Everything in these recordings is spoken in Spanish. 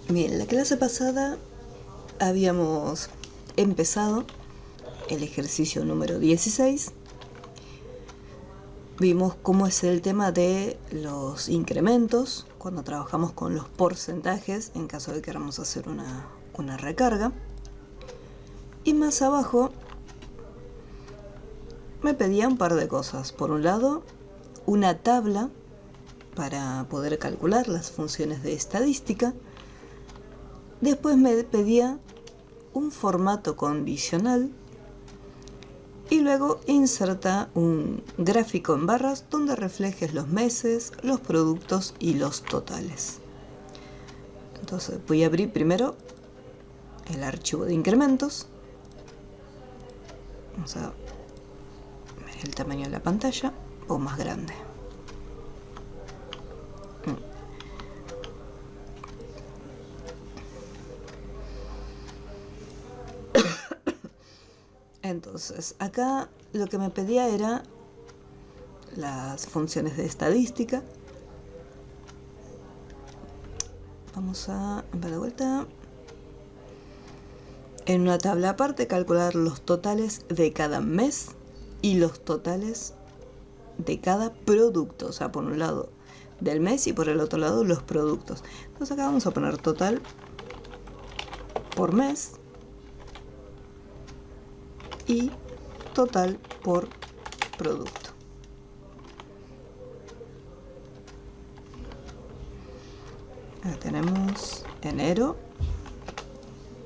Bien, la clase pasada habíamos empezado el ejercicio número 16. Vimos cómo es el tema de los incrementos cuando trabajamos con los porcentajes en caso de que queramos hacer una recarga. Y más abajo me pedía un par de cosas. Por un lado, una tabla para poder calcular las funciones de estadística. Después me pedía un formato condicional y luego inserta un gráfico en barras donde reflejes los meses, los productos y los totales. Entonces voy a abrir primero el archivo de incrementos. Vamos a ver el tamaño de la pantalla o más grande. Entonces, acá lo que me pedía era las funciones de estadística. Vamos a ver de vuelta. En una tabla aparte, calcular los totales de cada mes y los totales de cada producto. O sea, por un lado del mes y por el otro lado los productos. Entonces acá vamos a poner total por mes y total por producto. Acá tenemos enero,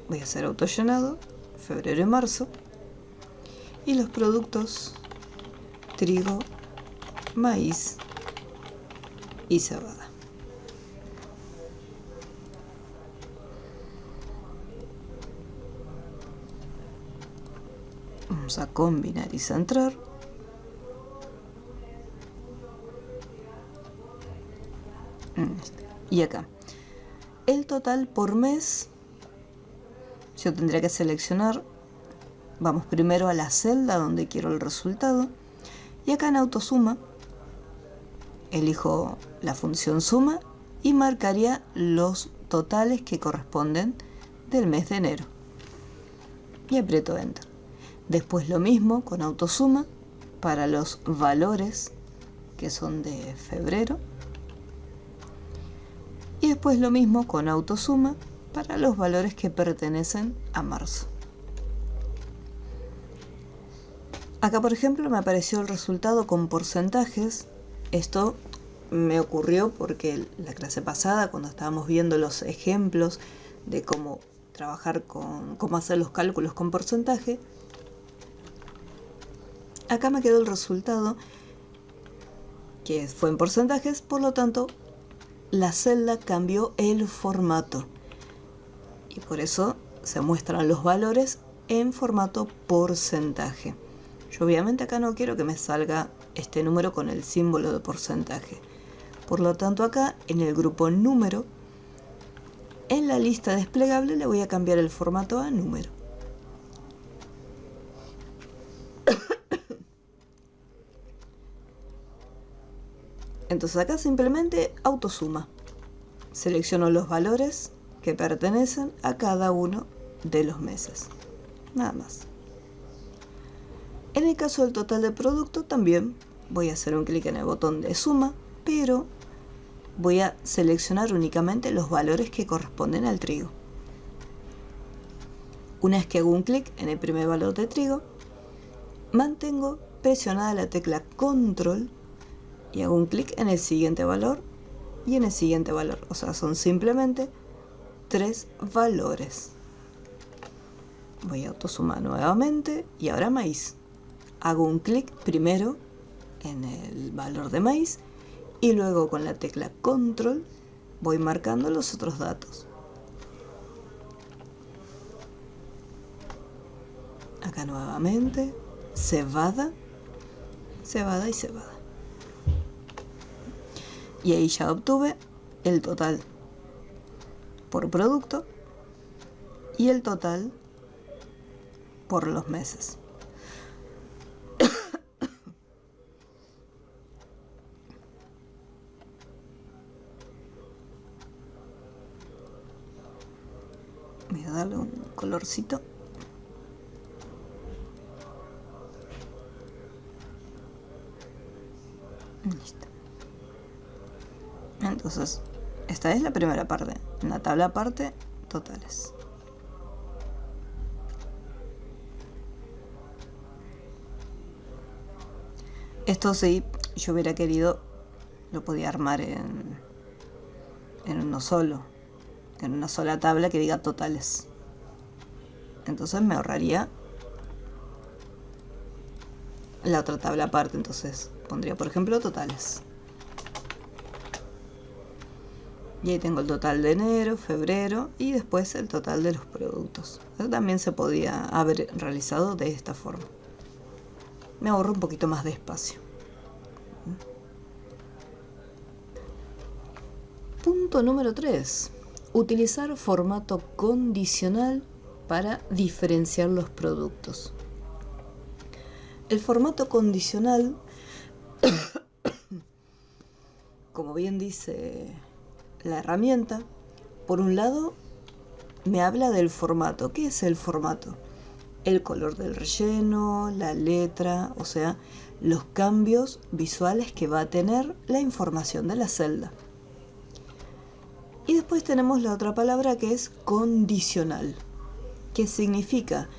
voy a hacer autollenado, febrero y marzo, y los productos trigo, maíz y cebada. Vamos a combinar y centrar. Y acá, el total por mes, yo tendría que seleccionar, vamos primero a la celda donde quiero el resultado, y acá en autosuma, elijo la función suma y marcaría los totales que corresponden del mes de enero. Y aprieto Enter. Después lo mismo con autosuma para los valores que son de febrero. Y después lo mismo con autosuma para los valores que pertenecen a marzo. Acá, por ejemplo, me apareció el resultado con porcentajes. Esto me ocurrió porque la clase pasada, cuando estábamos viendo los ejemplos de cómo trabajar cómo hacer los cálculos con porcentaje, acá me quedó el resultado que fue en porcentajes, por lo tanto la celda cambió el formato y por eso se muestran los valores en formato porcentaje. Yo obviamente acá no quiero que me salga este número con el símbolo de porcentaje. Por lo tanto acá en el grupo número, en la lista desplegable le voy a cambiar el formato a número. Entonces acá simplemente autosuma. Selecciono los valores que pertenecen a cada uno de los meses. Nada más. En el caso del total de producto también voy a hacer un clic en el botón de suma, pero voy a seleccionar únicamente los valores que corresponden al trigo. Una vez que hago un clic en el primer valor de trigo, mantengo presionada la tecla control y hago un clic en el siguiente valor y en el siguiente valor. O sea, son simplemente 3 valores. Voy a autosumar nuevamente y ahora maíz. Hago un clic primero en el valor de maíz y luego con la tecla control voy marcando los otros datos. Acá nuevamente cebada, cebada y cebada. Y ahí ya obtuve el total por producto y el total por los meses. Voy a darle un colorcito. Listo. Entonces, esta es la primera parte. En la tabla aparte, totales. Esto sí, yo hubiera querido, lo podía armar en uno solo, en una sola tabla que diga totales. Entonces me ahorraría la otra tabla aparte. Entonces pondría, por ejemplo, totales. Y ahí tengo el total de enero, febrero y después el total de los productos. Eso también se podía haber realizado de esta forma. Me ahorro un poquito más de espacio. Punto número 3. Utilizar formato condicional para diferenciar los productos. El formato condicional, como bien dice la herramienta, por un lado me habla del formato. ¿Qué es el formato? El color del relleno, la letra, o sea, los cambios visuales que va a tener la información de la celda. Y después tenemos la otra palabra que es condicional, que significa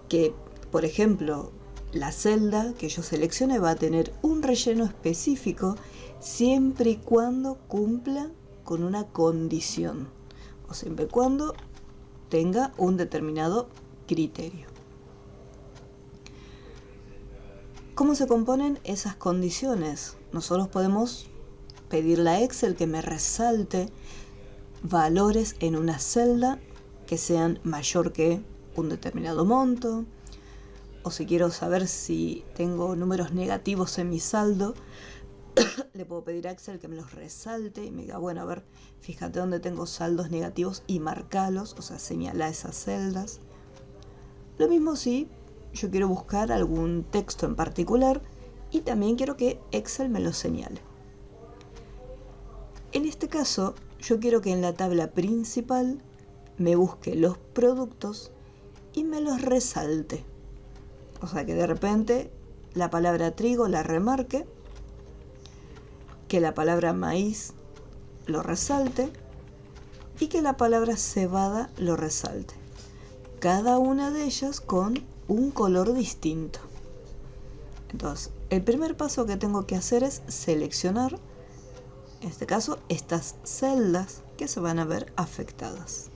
que, por ejemplo, la celda que yo seleccione va a tener un relleno específico siempre y cuando cumpla con una condición, o siempre y cuando tenga un determinado criterio. ¿Cómo se componen esas condiciones? Nosotros podemos pedirle a Excel que me resalte valores en una celda que sean mayor que un determinado monto, o si quiero saber si tengo números negativos en mi saldo, le puedo pedir a Excel que me los resalte y me diga, bueno, a ver, fíjate dónde tengo saldos negativos y marcalos, o sea, señala esas celdas. Lo mismo si yo quiero buscar algún texto en particular y también quiero que Excel me lo señale. En este caso, yo quiero que en la tabla principal me busque los productos y me los resalte. O sea, que de repente la palabra trigo la remarque, que la palabra maíz lo resalte y que la palabra cebada lo resalte. Cada una de ellas con un color distinto. Entonces, el primer paso que tengo que hacer es seleccionar, en este caso, estas celdas que se van a ver afectadas,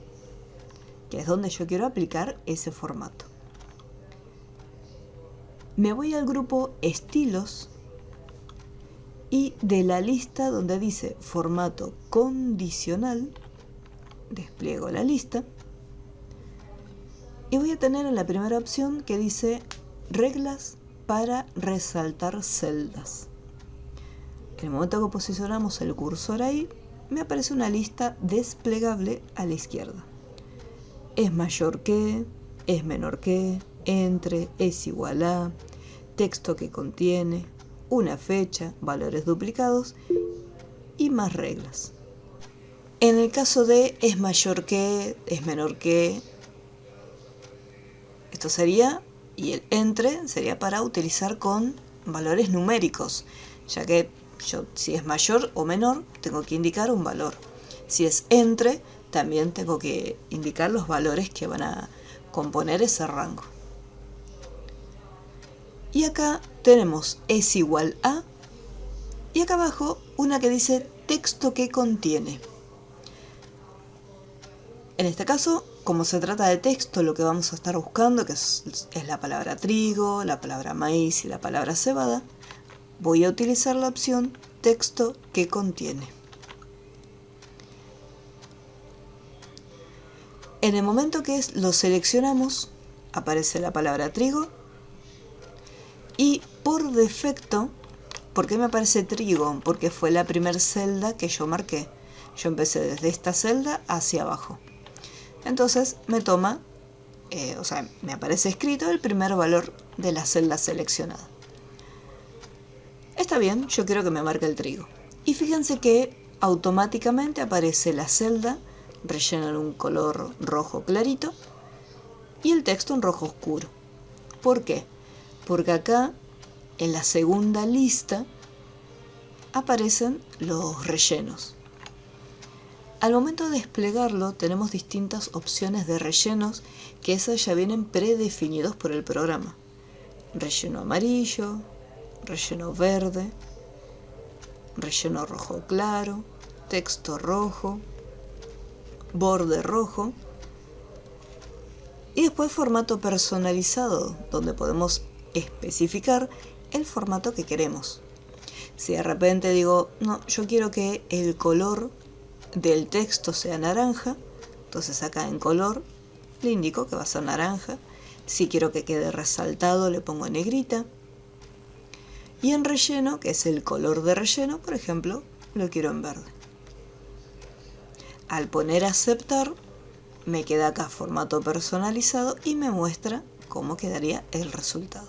que es donde yo quiero aplicar ese formato. Me voy al grupo estilos y de la lista donde dice formato condicional, despliego la lista y voy a tener en la primera opción que dice reglas para resaltar celdas. En el momento que posicionamos el cursor ahí, me aparece una lista desplegable a la izquierda. Es mayor que, es menor que, entre, es igual a, texto que contiene, una fecha, valores duplicados y más reglas. En el caso de es mayor que, es menor que, esto sería, y el entre sería para utilizar con valores numéricos, ya que yo, si es mayor o menor, tengo que indicar un valor. Si es entre, también tengo que indicar los valores que van a componer ese rango. Y acá tenemos es igual a, y acá abajo una que dice texto que contiene. En este caso, como se trata de texto, lo que vamos a estar buscando, que es la palabra trigo, la palabra maíz y la palabra cebada, voy a utilizar la opción texto que contiene. En el momento que lo seleccionamos, aparece la palabra trigo y por defecto, ¿por qué me aparece trigo? Porque fue la primera celda que yo marqué. Yo empecé desde esta celda hacia abajo. Entonces me toma, me aparece escrito el primer valor de la celda seleccionada. Está bien, yo quiero que me marque el trigo. Y fíjense que automáticamente aparece la celda relleno en un color rojo clarito y el texto en rojo oscuro. ¿Por qué? Porque acá en la segunda lista aparecen los rellenos. Al momento de desplegarlo tenemos distintas opciones de rellenos que esas ya vienen predefinidos por el programa. Relleno amarillo, relleno verde, relleno rojo claro, texto rojo, borde rojo y después formato personalizado, donde podemos especificar el formato que queremos. Si de repente digo, no, yo quiero que el color del texto sea naranja, entonces acá en color le indico que va a ser naranja. Si quiero que quede resaltado le pongo negrita. Y en relleno, que es el color de relleno, por ejemplo, lo quiero en verde. Al poner aceptar, me queda acá formato personalizado y me muestra cómo quedaría el resultado.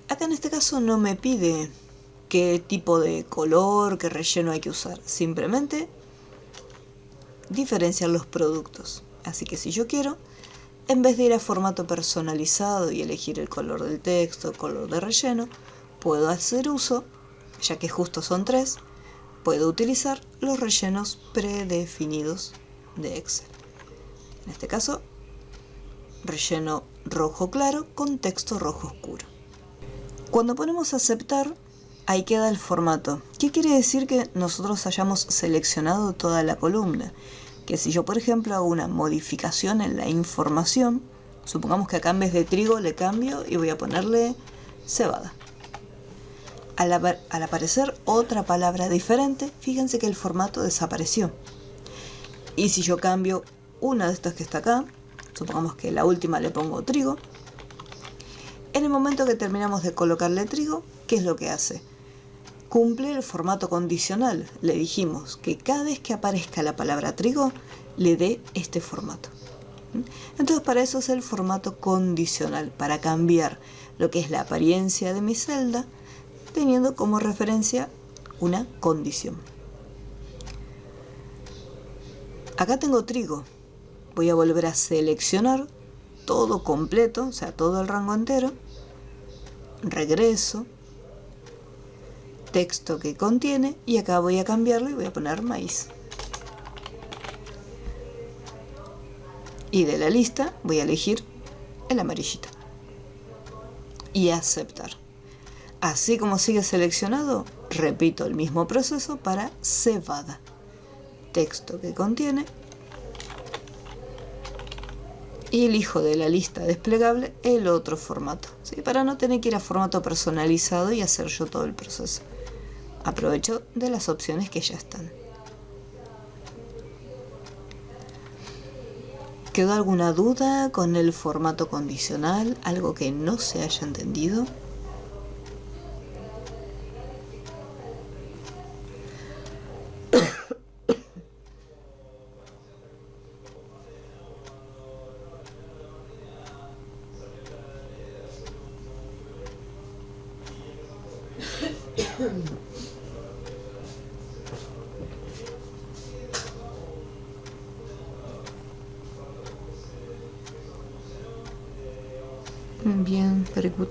Acá en este caso no me pide qué tipo de color, qué relleno hay que usar. Simplemente diferenciar los productos. Así que si yo quiero, en vez de ir a formato personalizado y elegir el color del texto, el color de relleno, puedo hacer uso, ya que justo son 3, puedo utilizar los rellenos predefinidos de Excel. En este caso, relleno rojo claro con texto rojo oscuro. Cuando ponemos aceptar, ahí queda el formato. ¿Qué quiere decir? Que nosotros hayamos seleccionado toda la columna. Que si yo, por ejemplo, hago una modificación en la información, supongamos que acá en vez de trigo le cambio y voy a ponerle cebada. Al aparecer otra palabra diferente, fíjense que el formato desapareció. Y si yo cambio una de estas que está acá, supongamos que la última le pongo trigo, en el momento que terminamos de colocarle trigo, ¿qué es lo que hace? Cumple el formato condicional. Le dijimos que cada vez que aparezca la palabra trigo, le dé este formato. Entonces para eso es el formato condicional, para cambiar lo que es la apariencia de mi celda, teniendo como referencia una condición. Acá tengo trigo. Voy a volver a seleccionar todo completo, o sea, todo el rango entero. Regreso. Texto que contiene y acá voy a cambiarlo y voy a poner maíz. Y de la lista voy a elegir el amarillito. Y aceptar. Así como sigue seleccionado, repito el mismo proceso para cebada. Texto que contiene y elijo de la lista desplegable el otro formato, ¿sí? Para no tener que ir a formato personalizado y hacer yo todo el proceso. Aprovecho de las opciones que ya están. ¿Quedó alguna duda con el formato condicional? ¿Algo que no se haya entendido? Bien, very good.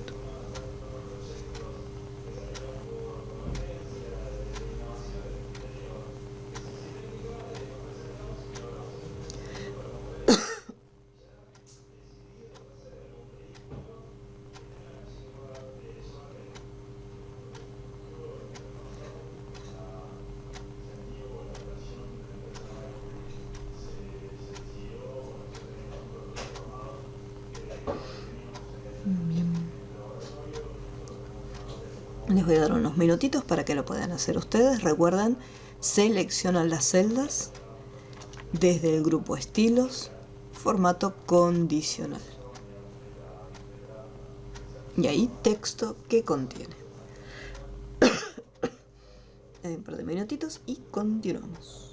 Les voy a dar unos minutitos para que lo puedan hacer ustedes. Recuerden, seleccionan las celdas desde el grupo estilos, formato condicional. Y ahí texto que contiene. Un par de minutitos y continuamos.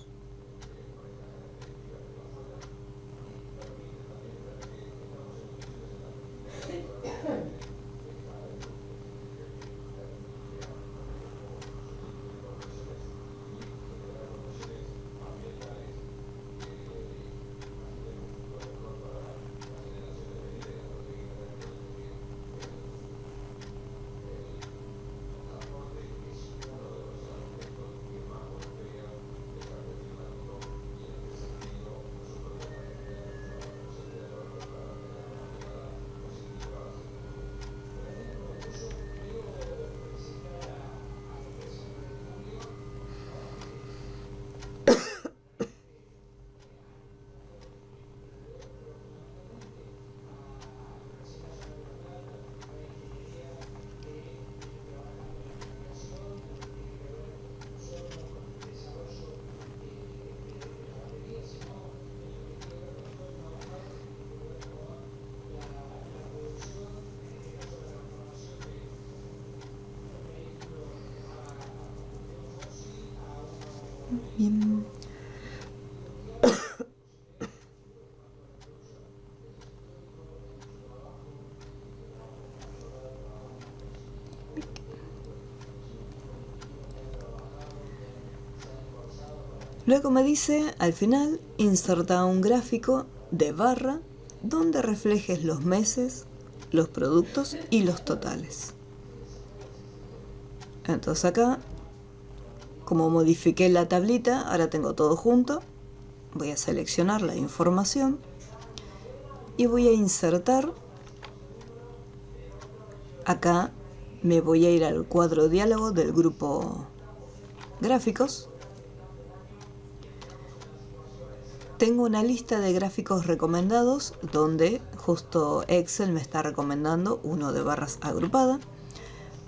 Luego me dice, al final, inserta un gráfico de barra donde reflejes los meses, los productos y los totales. Entonces acá, como modifiqué la tablita, ahora tengo todo junto. Voy a seleccionar la información y voy a insertar. Acá me voy a ir al cuadro diálogo del grupo gráficos. Tengo una lista de gráficos recomendados donde justo Excel me está recomendando uno de barras agrupada.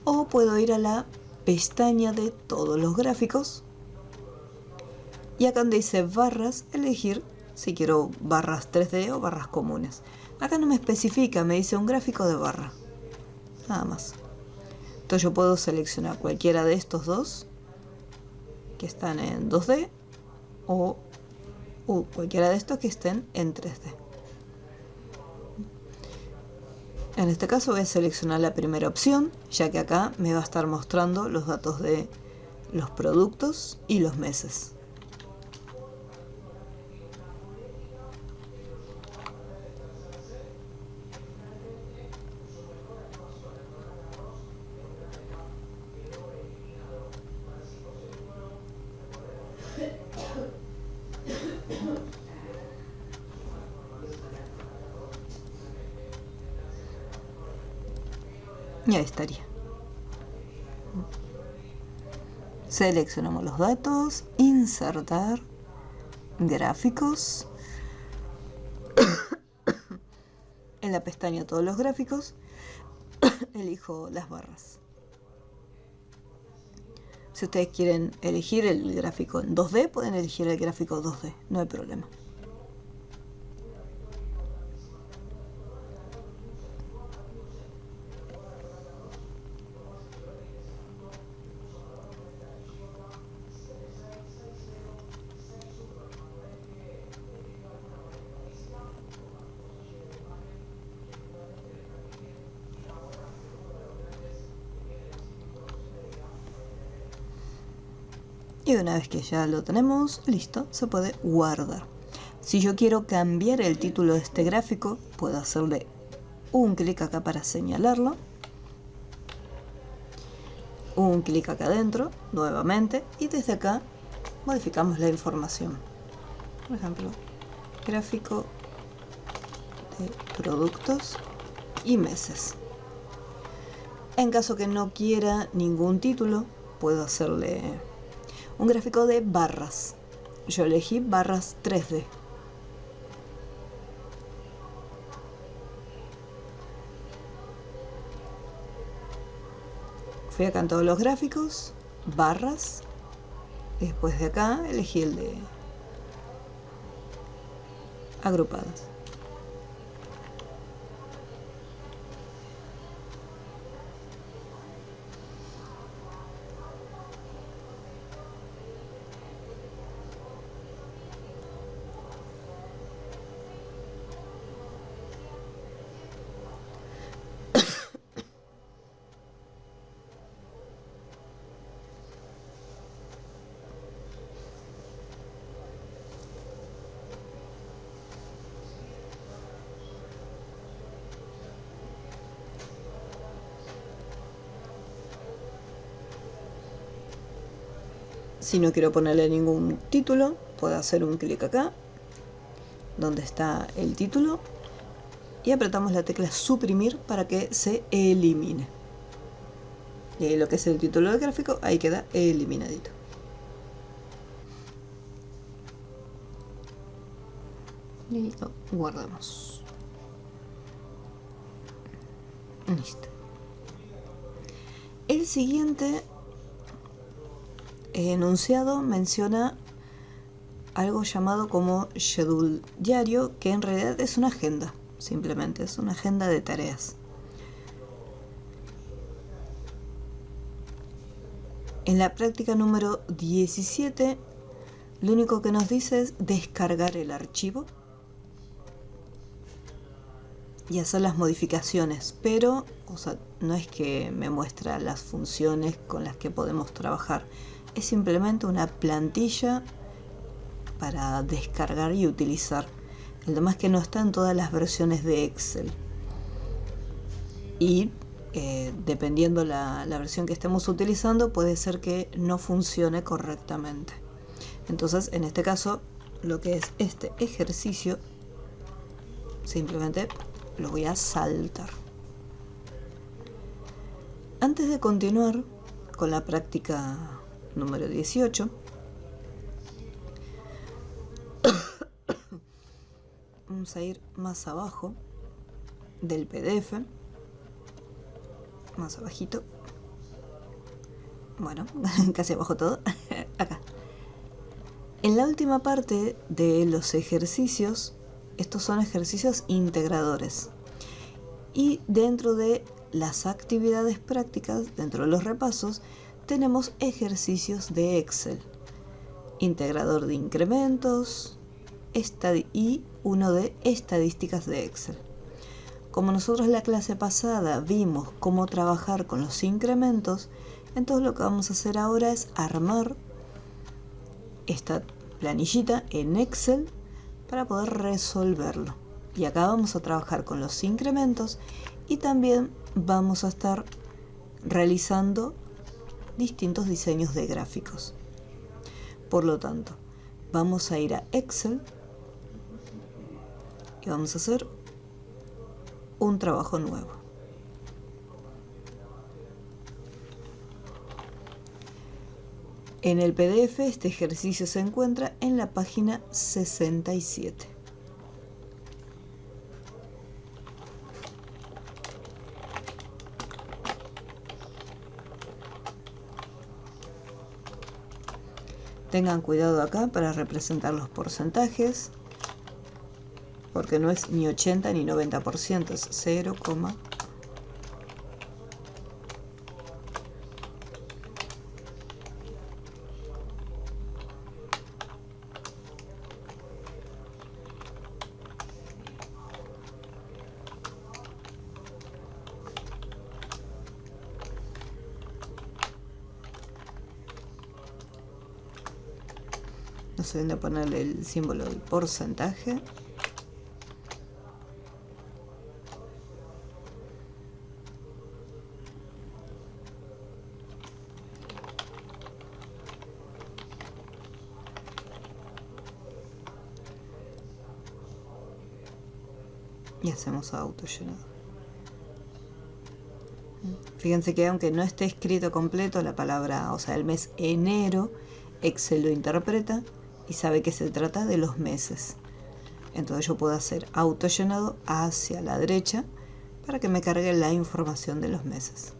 O puedo ir a la pestaña de todos los gráficos. Y acá donde dice barras, elegir si quiero barras 3D o barras comunes. Acá no me especifica, me dice un gráfico de barra. Nada más. Entonces yo puedo seleccionar cualquiera de estos dos que están en 2D o cualquiera de estos que estén en 3D. En este caso voy a seleccionar la primera opción, ya que acá me va a estar mostrando los datos de los productos y los meses. Y ahí estaría. Seleccionamos los datos, insertar, gráficos. En la pestaña todos los gráficos, elijo las barras. Si ustedes quieren elegir el gráfico en 2D, pueden elegir el gráfico 2D, no hay problema. Y una vez que ya lo tenemos, listo, se puede guardar. Si yo quiero cambiar el título de este gráfico, puedo hacerle un clic acá para señalarlo. Un clic acá adentro, nuevamente, y desde acá modificamos la información. Por ejemplo, gráfico de productos y meses. En caso que no quiera ningún título, puedo hacerle un gráfico de barras. Yo elegí barras 3D. Fui acá en todos los gráficos, barras. Después de acá elegí el de agrupadas. Si no quiero ponerle ningún título, puedo hacer un clic acá, donde está el título, y apretamos la tecla suprimir para que se elimine. Y ahí lo que es el título del gráfico, ahí queda eliminadito. Y lo guardamos. Listo. El siguiente enunciado menciona algo llamado como schedule diario, que en realidad es una agenda, simplemente es una agenda de tareas. En la práctica número 17, lo único que nos dice es descargar el archivo y hacer las modificaciones, pero no es que me muestra las funciones con las que podemos trabajar. Es simplemente una plantilla para descargar y utilizar. El tema es que no está en todas las versiones de Excel. Y dependiendo la versión que estemos utilizando, puede ser que no funcione correctamente. Entonces, en este caso, lo que es este ejercicio, simplemente lo voy a saltar. Antes de continuar con la práctica número 18, vamos a ir más abajo del PDF, más abajito, bueno, casi abajo todo, acá. En la última parte de los ejercicios, estos son ejercicios integradores. Y dentro de las actividades prácticas, dentro de los repasos, tenemos ejercicios de Excel. Integrador de incrementos y uno de estadísticas de Excel. Como nosotros en la clase pasada vimos cómo trabajar con los incrementos, entonces lo que vamos a hacer ahora es armar esta planillita en Excel para poder resolverlo. Y acá vamos a trabajar con los incrementos y también vamos a estar realizando distintos diseños de gráficos. Por lo tanto, vamos a ir a Excel y vamos a hacer un trabajo nuevo. En el PDF este ejercicio se encuentra en la página 67. Tengan cuidado acá para representar los porcentajes, porque no es ni 80 ni 90%, es 0, no se deben ponerle el símbolo del porcentaje. Y hacemos auto llenado. Fíjense que aunque no esté escrito completo la palabra, o sea, el mes enero, Excel lo interpreta y sabe que se trata de los meses. Entonces yo puedo hacer auto llenado hacia la derecha para que me cargue la información de los meses.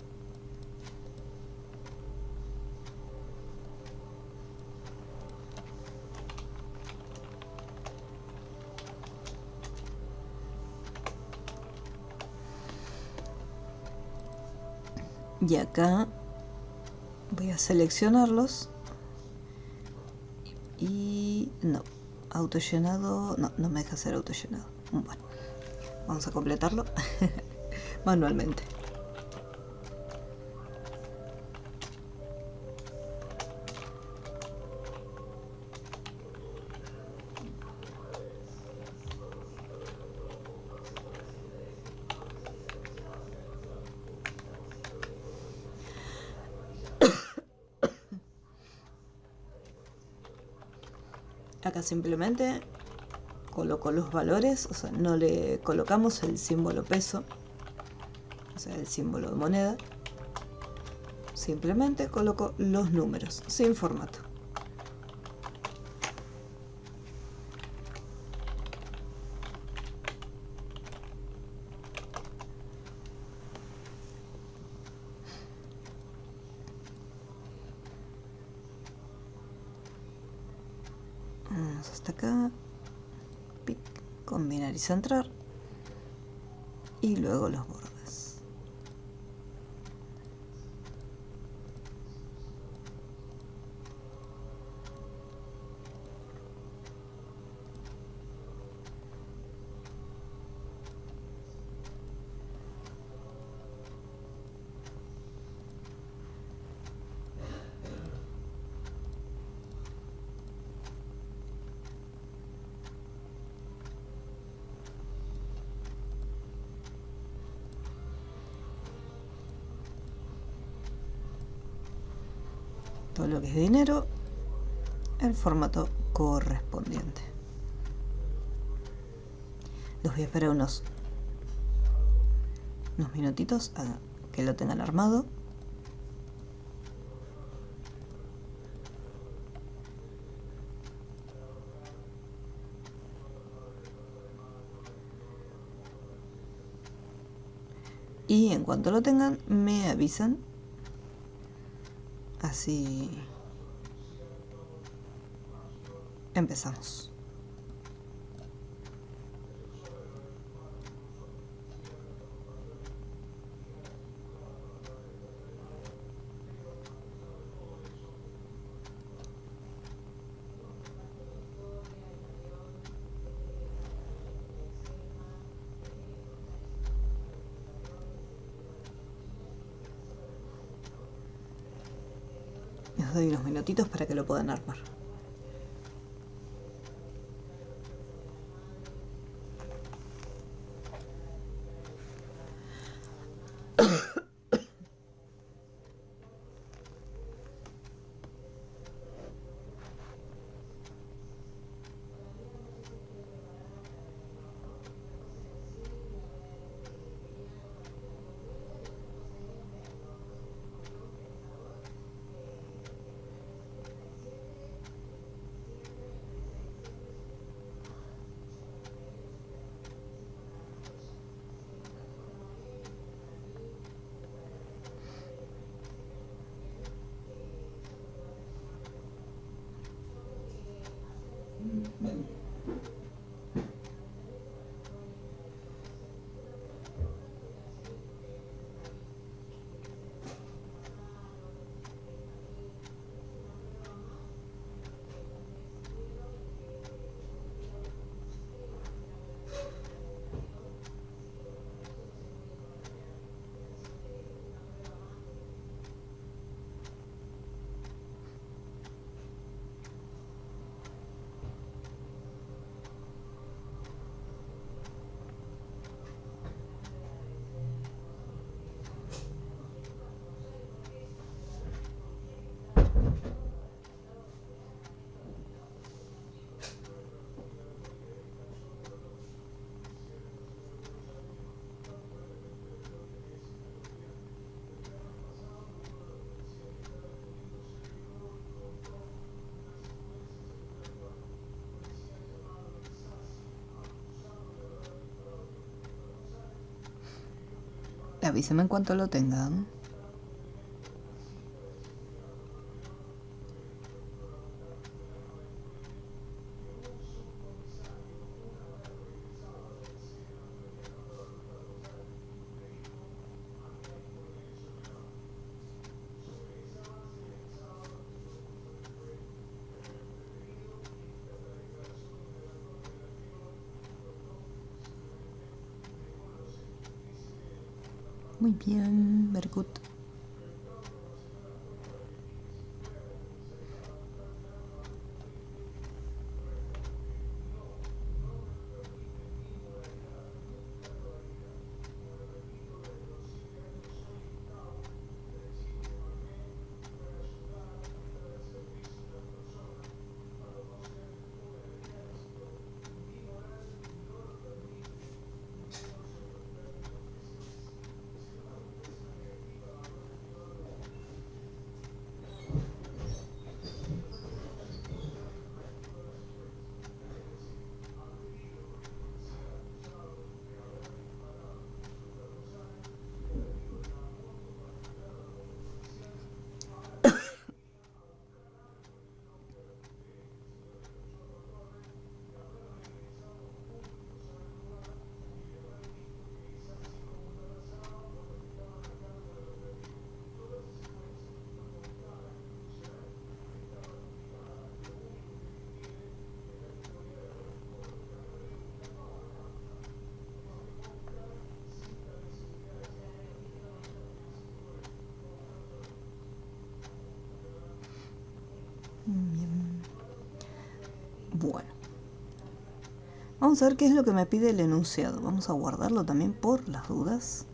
Y acá voy a seleccionarlos y no, autollenado, no me deja hacer autollenado. Bueno, vamos a completarlo manualmente. Acá simplemente coloco los valores, o sea, no le colocamos el símbolo peso, o sea, el símbolo de moneda. Simplemente coloco los números, sin formato. Vamos hasta acá, pic, combinar y centrar, y luego los bordes. todo lo que es dinero, el formato correspondiente. Los voy a esperar unos minutitos a que lo tengan armado. Y en cuanto lo tengan, me avisan. Así empezamos. Les doy unos minutitos para que lo puedan armar. Avísenme en cuanto lo tengan. Muy bien, very good. Bien. Bueno, vamos a ver qué es lo que me pide el enunciado. Vamos a guardarlo también por las dudas.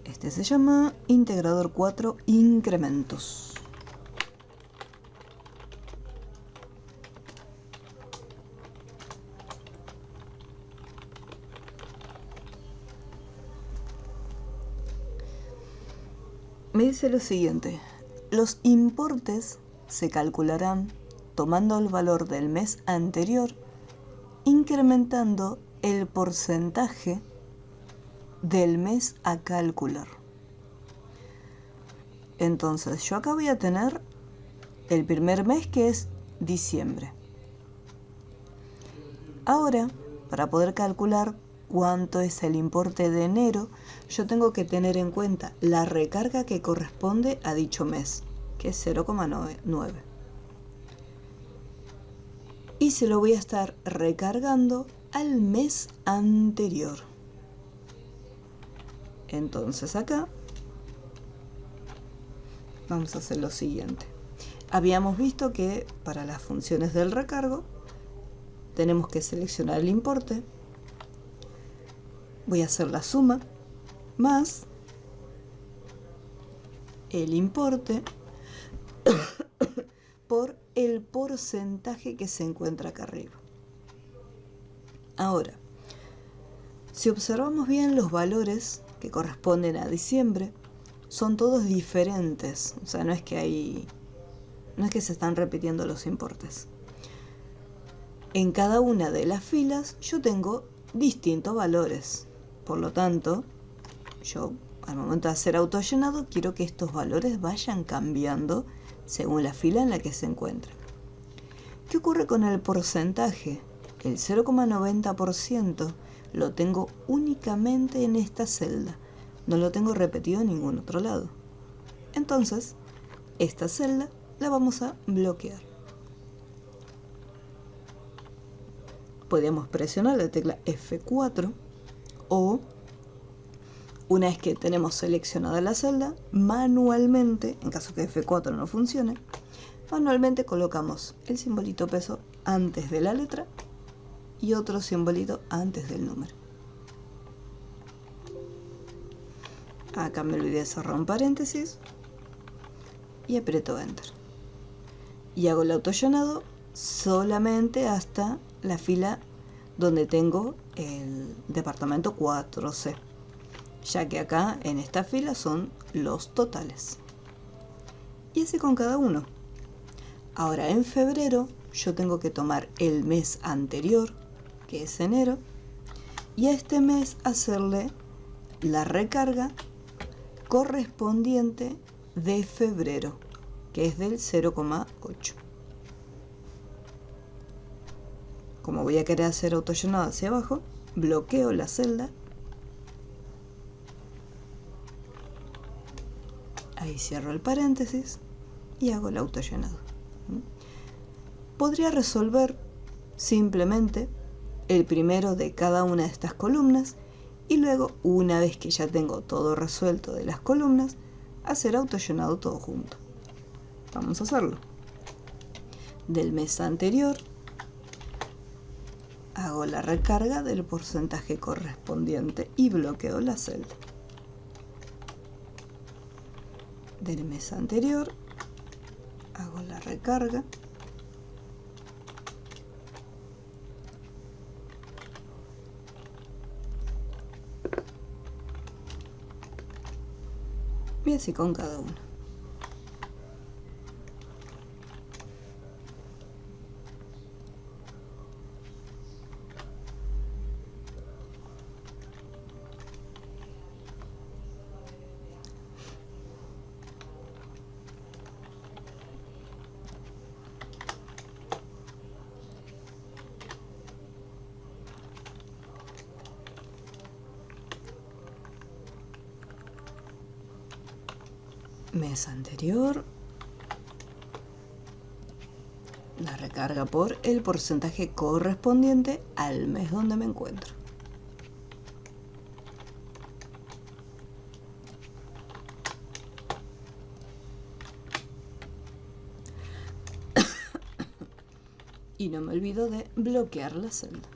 Este se llama Integrador 4 Incrementos. Me dice lo siguiente: los importes se calcularán tomando el valor del mes anterior, incrementando el porcentaje del mes a calcular. Entonces yo acá voy a tener el primer mes, que es diciembre. Ahora, para poder calcular cuánto es el importe de enero, yo tengo que tener en cuenta la recarga que corresponde a dicho mes, que es 0,9. Y se lo voy a estar recargando al mes anterior. Entonces acá vamos a hacer lo siguiente. Habíamos visto que para las funciones del recargo tenemos que seleccionar el importe. Voy a hacer la suma más el importe por el porcentaje que se encuentra acá arriba. Ahora, si observamos bien, los valores que corresponden a diciembre son todos diferentes. O sea, no es que se están repitiendo los importes. En cada una de las filas yo tengo distintos valores. Por lo tanto, yo al momento de hacer autollenado quiero que estos valores vayan cambiando según la fila en la que se encuentra. ¿Qué ocurre con el porcentaje? El 0,90% lo tengo únicamente en esta celda. No lo tengo repetido en ningún otro lado. Entonces, esta celda la vamos a bloquear. Podemos presionar la tecla F4 o, una vez que tenemos seleccionada la celda, manualmente, en caso que F4 no funcione, manualmente colocamos el simbolito peso antes de la letra y otro simbolito antes del número. Acá me olvidé de cerrar un paréntesis y aprieto Enter. Y hago el autollenado solamente hasta la fila donde tengo el departamento 4C, ya que acá en esta fila son los totales. Y así con cada uno. Ahora en febrero yo tengo que tomar el mes anterior, que es enero, y a este mes hacerle la recarga correspondiente de febrero, que es del 0,8. Como voy a querer hacer autollenado hacia abajo, bloqueo la celda. Ahí cierro el paréntesis y hago el autollenado. Podría resolver simplemente el primero de cada una de estas columnas y luego, una vez que ya tengo todo resuelto de las columnas, hacer autollenado todo junto. Vamos a hacerlo. Del mes anterior hago la recarga del porcentaje correspondiente y bloqueo la celda. Del mes anterior hago la recarga y así con cada uno. Mes anterior, la recarga por el porcentaje correspondiente al mes donde me encuentro. Y no me olvido de bloquear la celda.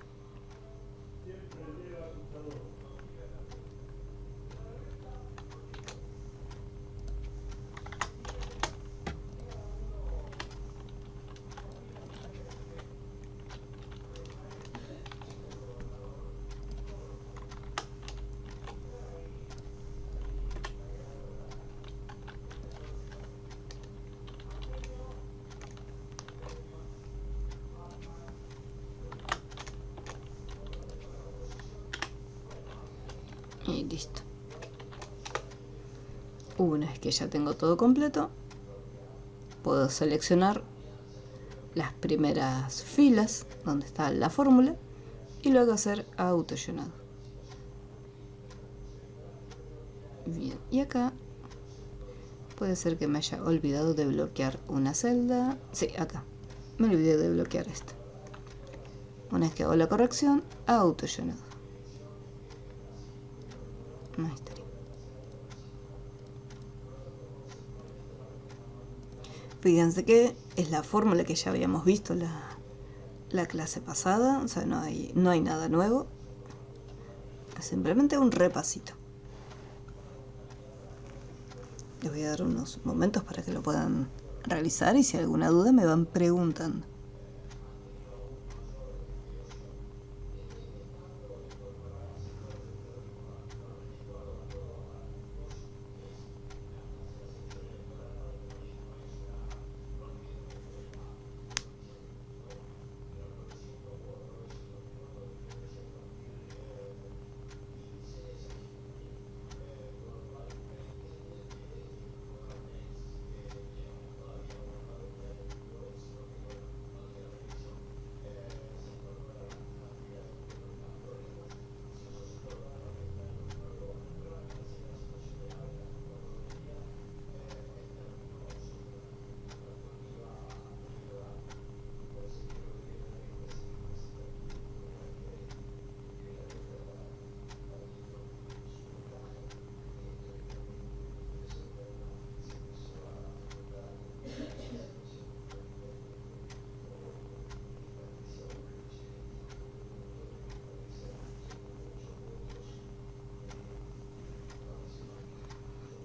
Listo. Una vez que ya tengo todo completo, puedo seleccionar las primeras filas donde está la fórmula y luego hacer auto llenado. Bien, y acá puede ser que me haya olvidado de bloquear una celda. Sí, acá me olvidé de bloquear esta. Una vez que hago la corrección, auto llenado. Ahí estaría. Fíjense que es la fórmula que ya habíamos visto la clase pasada, o sea, no hay nada nuevo. Es simplemente un repasito. Les voy a dar unos momentos para que lo puedan realizar y si hay alguna duda me van preguntando.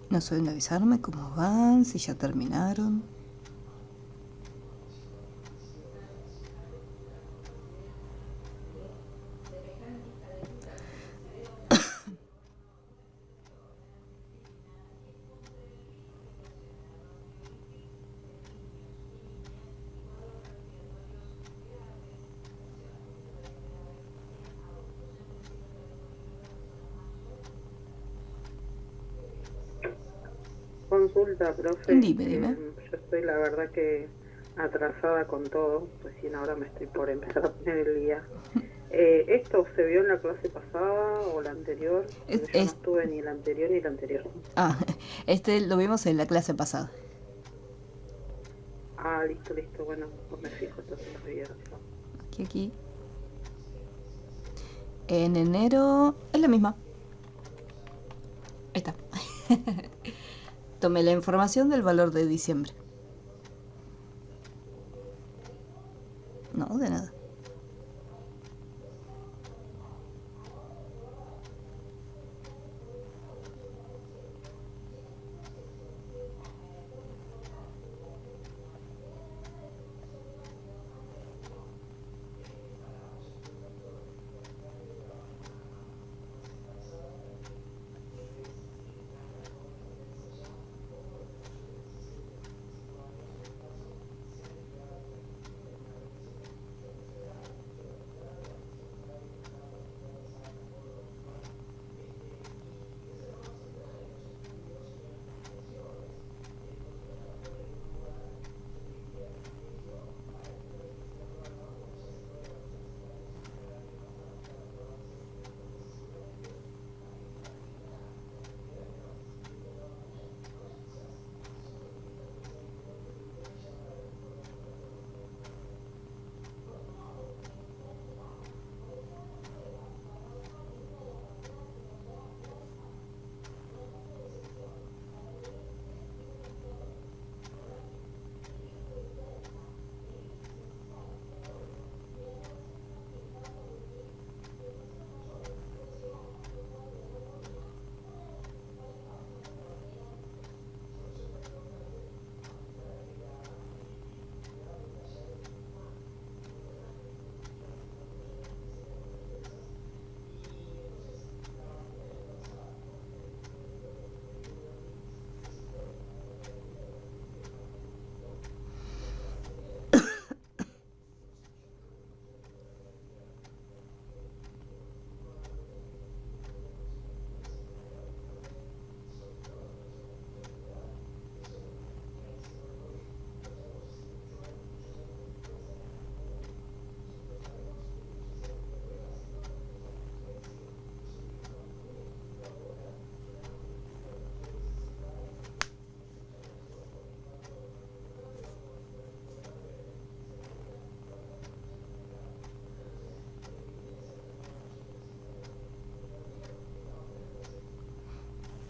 No suelen avisarme cómo van, si ya terminaron. Consulta, profe. Dime. Yo estoy la verdad que atrasada con todo, recién ahora me estoy por empezar a poner el día. ¿Esto se vio en la clase pasada o la anterior? Porque yo no estuve ni la anterior ni la anterior. Lo vimos en la clase pasada. Ah, listo, bueno, pues me fijo entonces los videos. Aquí. En enero es la misma. Ahí está. Tomé la información del valor de diciembre. No, de nada.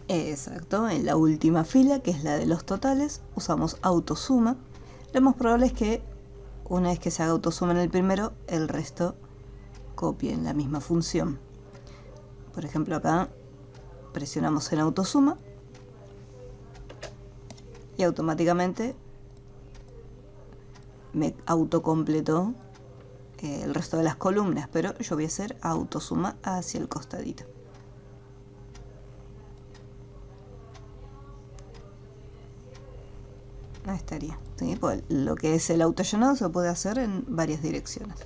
Exacto, en la última fila, que es la de los totales, usamos autosuma. Lo más probable es que una vez que se haga autosuma en el primero, el resto copie en la misma función. Por ejemplo, acá presionamos en autosuma y automáticamente me autocompletó el resto de las columnas, pero yo voy a hacer autosuma hacia el costadito. Ahí estaría. ¿Sí? Pues lo que es el autollenado se puede hacer en varias direcciones.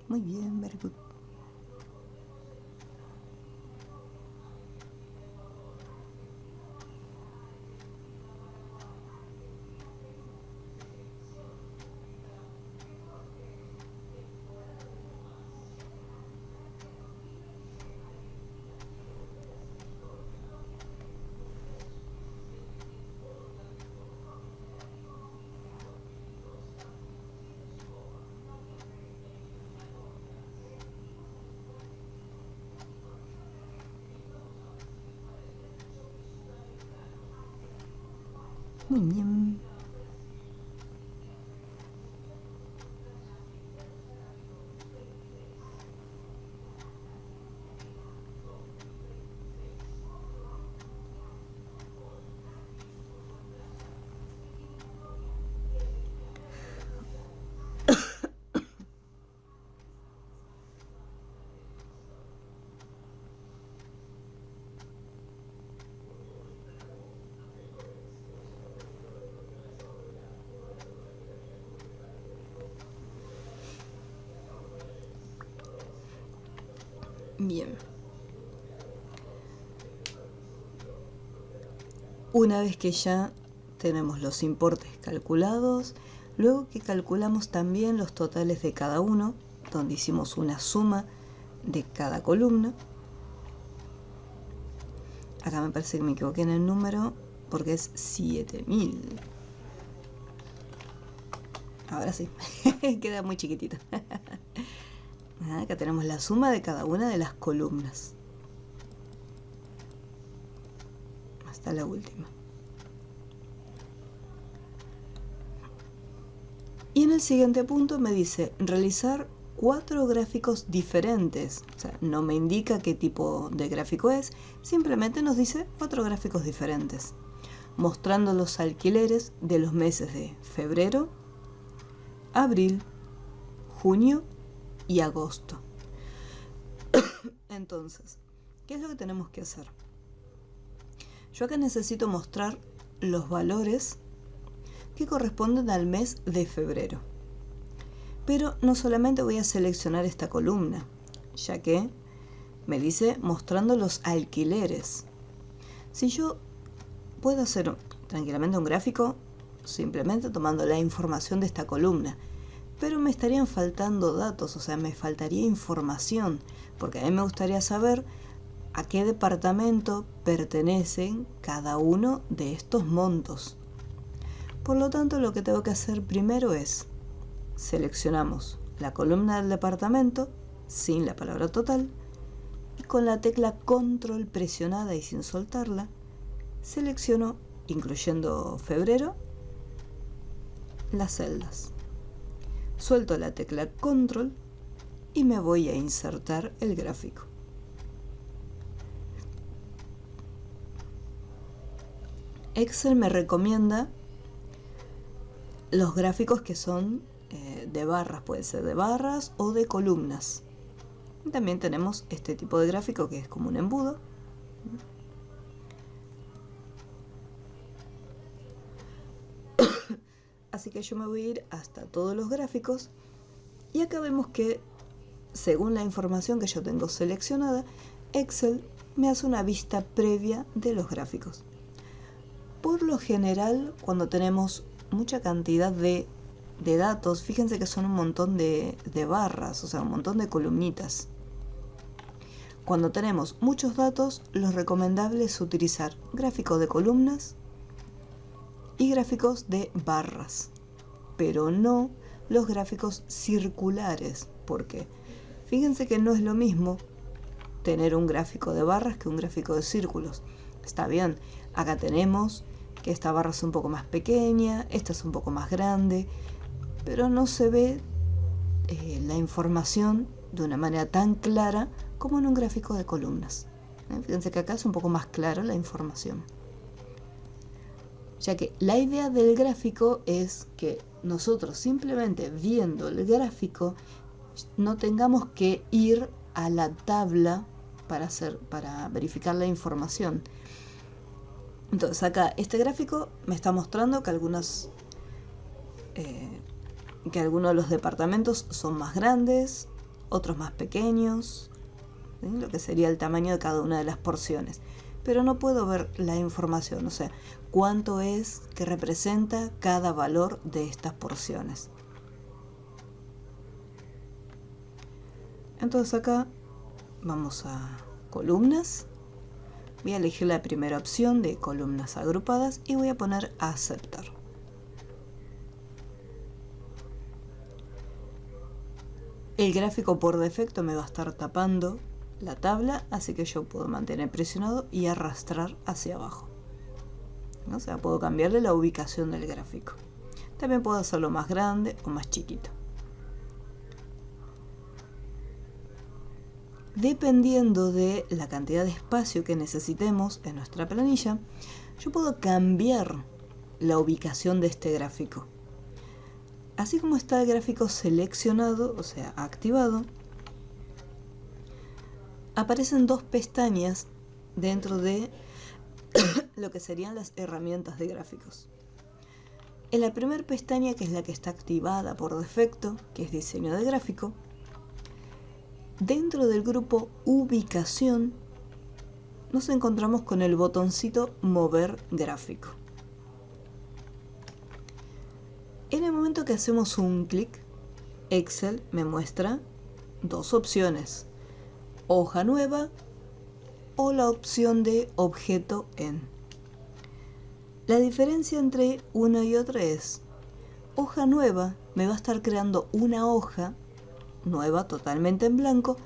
Muy bien, very good. Muy bien. Bien. Una vez que ya tenemos los importes calculados, luego que calculamos también los totales de cada uno, donde hicimos una suma de cada columna. Acá me parece que me equivoqué en el número porque es 7000. Ahora sí, queda muy chiquitito. Acá tenemos la suma de cada una de las columnas. Hasta la última. Y en el siguiente punto me dice realizar 4 gráficos diferentes. O sea, no me indica qué tipo de gráfico es, simplemente nos dice 4 gráficos diferentes, mostrando los alquileres de los meses de febrero, abril, junio y agosto. Entonces, ¿qué es lo que tenemos que hacer? Yo acá necesito mostrar los valores que corresponden al mes de febrero. Pero no solamente voy a seleccionar esta columna, ya que me dice mostrando los alquileres. Si yo puedo hacer tranquilamente un gráfico simplemente tomando la información de esta columna, pero me estarían faltando datos, o sea, me faltaría información, porque a mí me gustaría saber a qué departamento pertenecen cada uno de estos montos. Por lo tanto, lo que tengo que hacer primero es seleccionamos la columna del departamento sin la palabra total y con la tecla control presionada y sin soltarla selecciono, incluyendo febrero, las celdas. Suelto la tecla control y me voy a insertar el gráfico. Excel me recomienda los gráficos que son de barras, puede ser de barras o de columnas. También tenemos este tipo de gráfico que es como un embudo. Así que yo me voy a ir hasta todos los gráficos y acá vemos que según la información que yo tengo seleccionada, Excel me hace una vista previa de los gráficos. Por lo general, cuando tenemos mucha cantidad de datos, fíjense que son un montón de barras, o sea, un montón de columnitas. Cuando tenemos muchos datos, lo recomendable es utilizar gráficos de columnas y gráficos de barras, pero no los gráficos circulares, porque fíjense que no es lo mismo tener un gráfico de barras que un gráfico de círculos. Está bien, acá tenemos que esta barra es un poco más pequeña, esta es un poco más grande, pero no se ve la información de una manera tan clara como en un gráfico de columnas. Fíjense que acá es un poco más clara la información, ya que la idea del gráfico es que nosotros simplemente viendo el gráfico no tengamos que ir a la tabla para verificar la información. Entonces acá este gráfico me está mostrando que algunos de los departamentos son más grandes, otros más pequeños, ¿sí? Lo que sería el tamaño de cada una de las porciones. Pero no puedo ver la información, o sea, cuánto es que representa cada valor de estas porciones. Entonces acá vamos a columnas. Voy a elegir la primera opción de columnas agrupadas y voy a poner aceptar. El gráfico por defecto me va a estar tapando la tabla, así que yo puedo mantener presionado y arrastrar hacia abajo. O sea, puedo cambiarle la ubicación del gráfico. También puedo hacerlo más grande o más chiquito. Dependiendo de la cantidad de espacio que necesitemos en nuestra planilla, yo puedo cambiar la ubicación de este gráfico. Así como está el gráfico seleccionado, o sea, activado, aparecen dos pestañas dentro de lo que serían las herramientas de gráficos. En la primera pestaña, que es la que está activada por defecto, que es diseño de gráfico, dentro del grupo ubicación nos encontramos con el botoncito mover gráfico. En el momento que hacemos un clic, Excel me muestra dos opciones: hoja nueva o la opción de objeto en. La diferencia entre una y otra es: hoja nueva me va a estar creando una hoja nueva totalmente en blanco,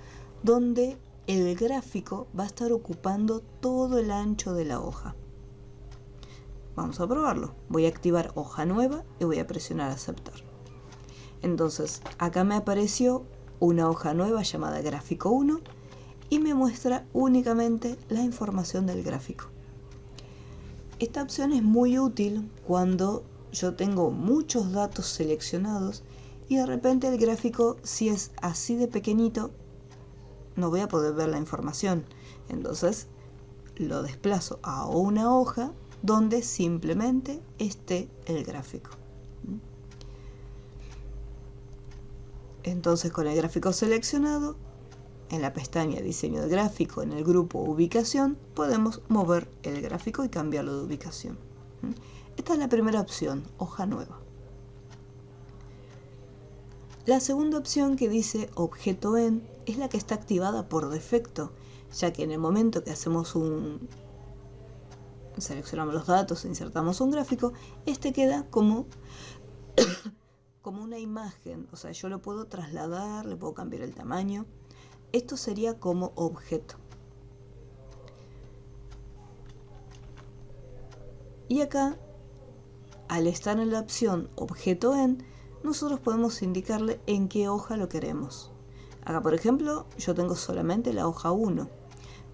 donde el gráfico va a estar ocupando todo el ancho de la hoja. Vamos a probarlo. Voy a activar hoja nueva y voy a presionar aceptar. Entonces acá me apareció una hoja nueva llamada gráfico 1 y me muestra únicamente la información del gráfico. Esta opción es muy útil cuando yo tengo muchos datos seleccionados y de repente el gráfico, si es así de pequeñito, no voy a poder ver la información. Entonces lo desplazo a una hoja donde simplemente esté el gráfico. Entonces, con el gráfico seleccionado, en la pestaña diseño de gráfico, en el grupo ubicación, podemos mover el gráfico y cambiarlo de ubicación. Esta es la primera opción, hoja nueva. La segunda opción, que dice objeto en, es la que está activada por defecto, ya que en el momento que seleccionamos los datos, insertamos un gráfico, este queda como una imagen, o sea, yo lo puedo trasladar, le puedo cambiar el tamaño. Esto sería como objeto. Y acá, al estar en la opción objeto en, nosotros podemos indicarle en qué hoja lo queremos. Acá, por ejemplo, yo tengo solamente la hoja 1,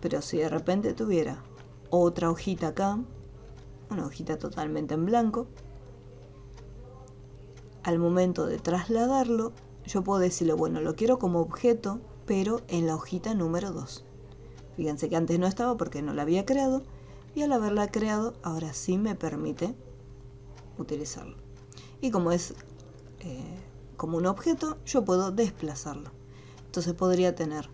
pero si de repente tuviera otra hojita acá, una hojita totalmente en blanco, al momento de trasladarlo, yo puedo decirle, bueno, lo quiero como objeto, pero en la hojita número 2. Fíjense que antes no estaba porque no la había creado, y al haberla creado, ahora sí me permite utilizarlo. Y como es como un objeto, yo puedo desplazarlo. Entonces podría tener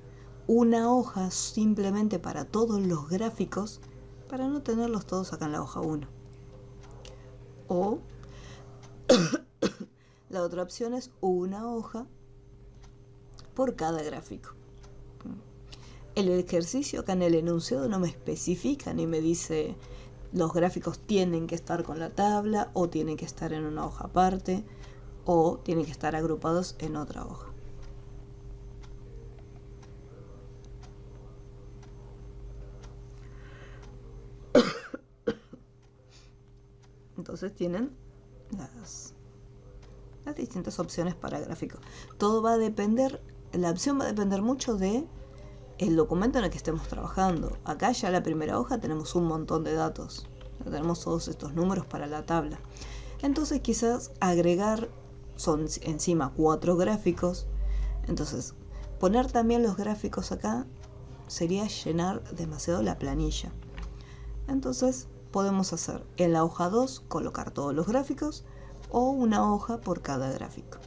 una hoja simplemente para todos los gráficos, para no tenerlos todos acá en la hoja 1. O la otra opción es una hoja por cada gráfico. El ejercicio acá en el enunciado no me especifica ni me dice los gráficos tienen que estar con la tabla o tienen que estar en una hoja aparte o tienen que estar agrupados en otra hoja. Entonces tienen las distintas opciones para gráfico. Todo va a depender, la opción va a depender mucho de el documento en el que estemos trabajando. Acá ya en la primera hoja tenemos un montón de datos. Tenemos todos estos números para la tabla. Entonces quizás agregar, son encima 4 gráficos. Entonces poner también los gráficos acá sería llenar demasiado la planilla. Entonces podemos hacer en la hoja 2 colocar todos los gráficos o una hoja por cada gráfico.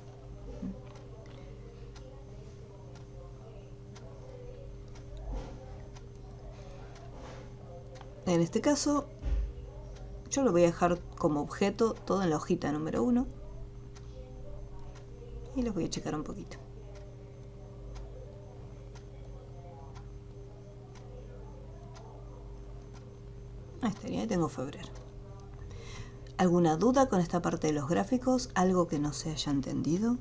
En este caso, yo lo voy a dejar como objeto todo en la hojita número 1 y los voy a checar un poquito. Ahí tengo febrero. ¿Alguna duda con esta parte de los gráficos? ¿Algo que no se haya entendido?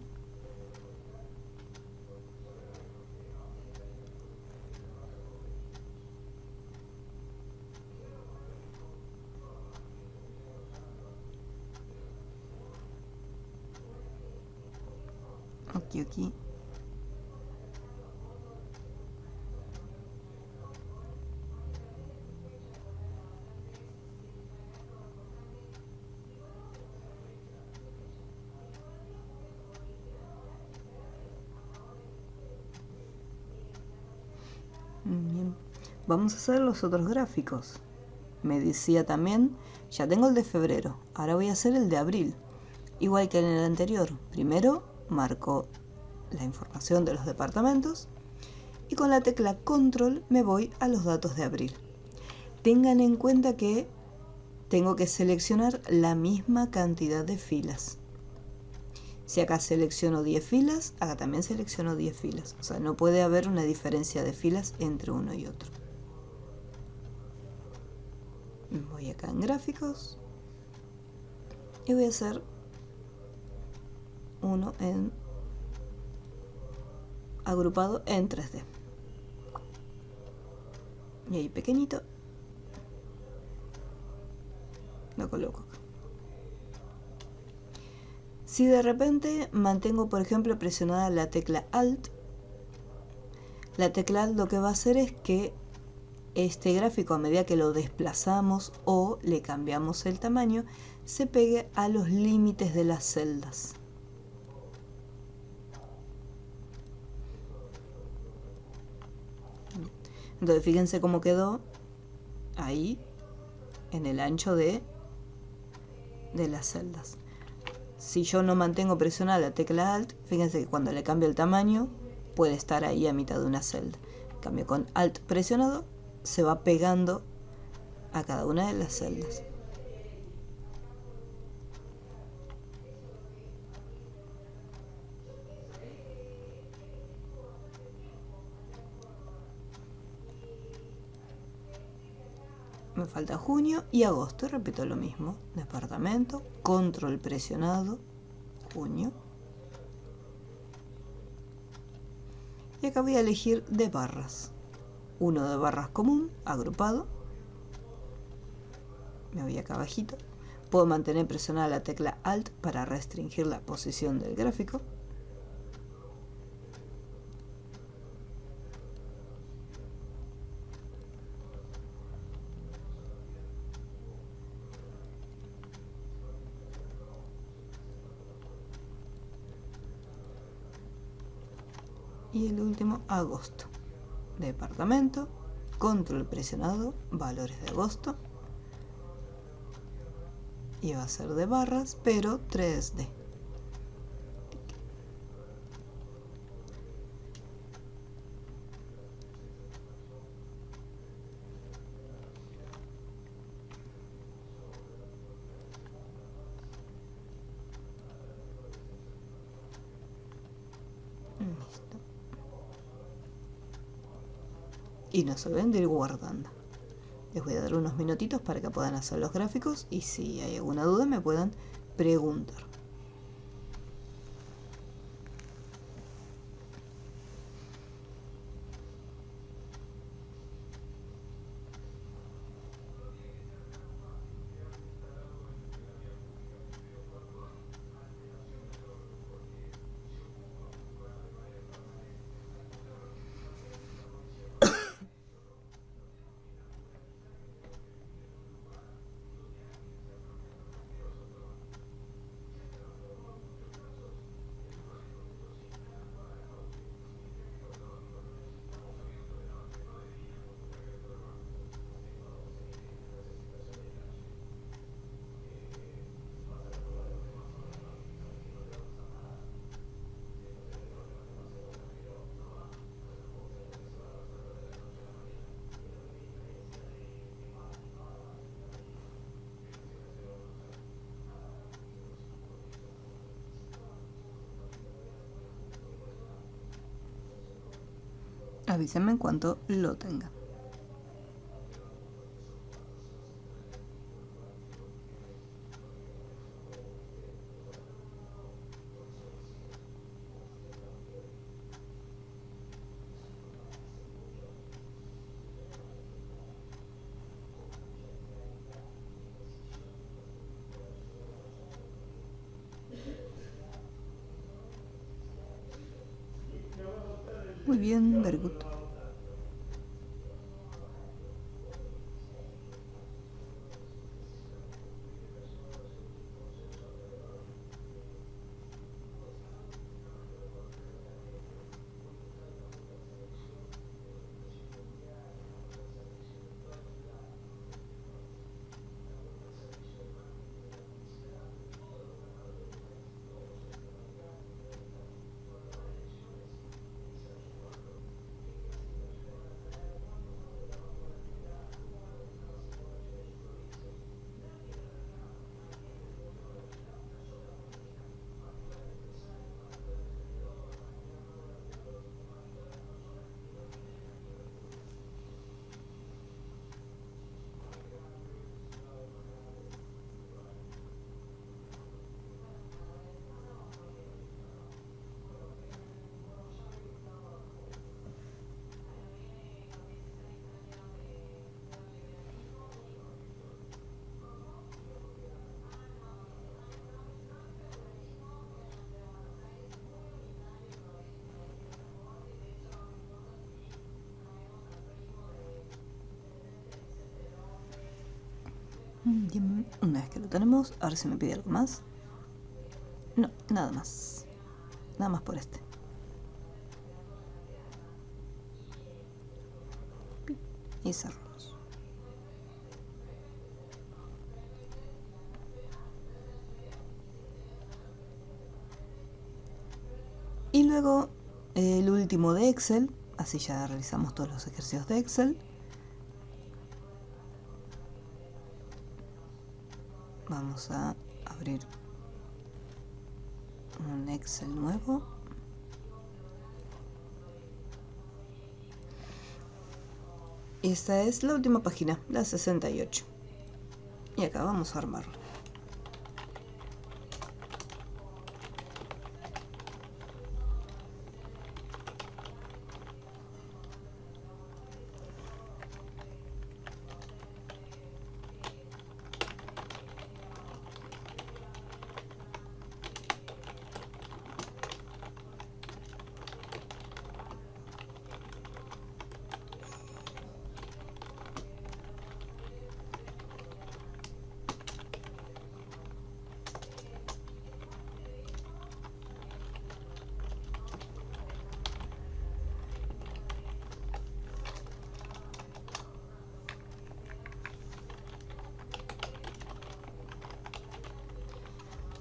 Aquí. Bien. Vamos a hacer los otros gráficos. Me decía también, ya tengo el de febrero, ahora voy a hacer el de abril. Igual que en el anterior, primero marco la información de los departamentos y con la tecla control me voy a los datos de abril. Tengan en cuenta que tengo que seleccionar la misma cantidad de filas. Si acá selecciono 10 filas, acá también selecciono 10 filas. O sea, no puede haber una diferencia de filas entre uno y otro. Voy acá en gráficos y voy a hacer uno agrupado en 3D. Y ahí pequeñito lo coloco acá. Si de repente mantengo, por ejemplo, presionada la tecla Alt, la tecla Alt lo que va a hacer es que este gráfico, a medida que lo desplazamos o le cambiamos el tamaño, se pegue a los límites de las celdas. Entonces fíjense cómo quedó ahí en el ancho de las celdas. Si yo no mantengo presionada la tecla Alt, fíjense que cuando le cambio el tamaño puede estar ahí a mitad de una celda. En cambio, con Alt presionado se va pegando a cada una de las celdas. Me falta junio y agosto. Y repito lo mismo. Departamento, control presionado, junio. Y acá voy a elegir de barras. Uno de barras común, agrupado. Me voy acá abajito. Puedo mantener presionada la tecla Alt para restringir la posición del gráfico. Y el último, agosto. Departamento, control presionado, valores de agosto. Y va a ser de barras, pero 3D. Listo. Y no se olviden de ir guardando. Les voy a dar unos minutitos para que puedan hacer los gráficos y si hay alguna duda me puedan preguntar. Avísenme en cuanto lo tenga. Muy bien, very good. Bien, una vez que lo tenemos, ahora se me pide algo más. No, nada más. Nada más por este. Y cerramos. Y luego el último de Excel, así ya realizamos todos los ejercicios de Excel. Vamos a abrir un Excel nuevo. Esta es la última página, la 68. Y acá vamos a armarlo.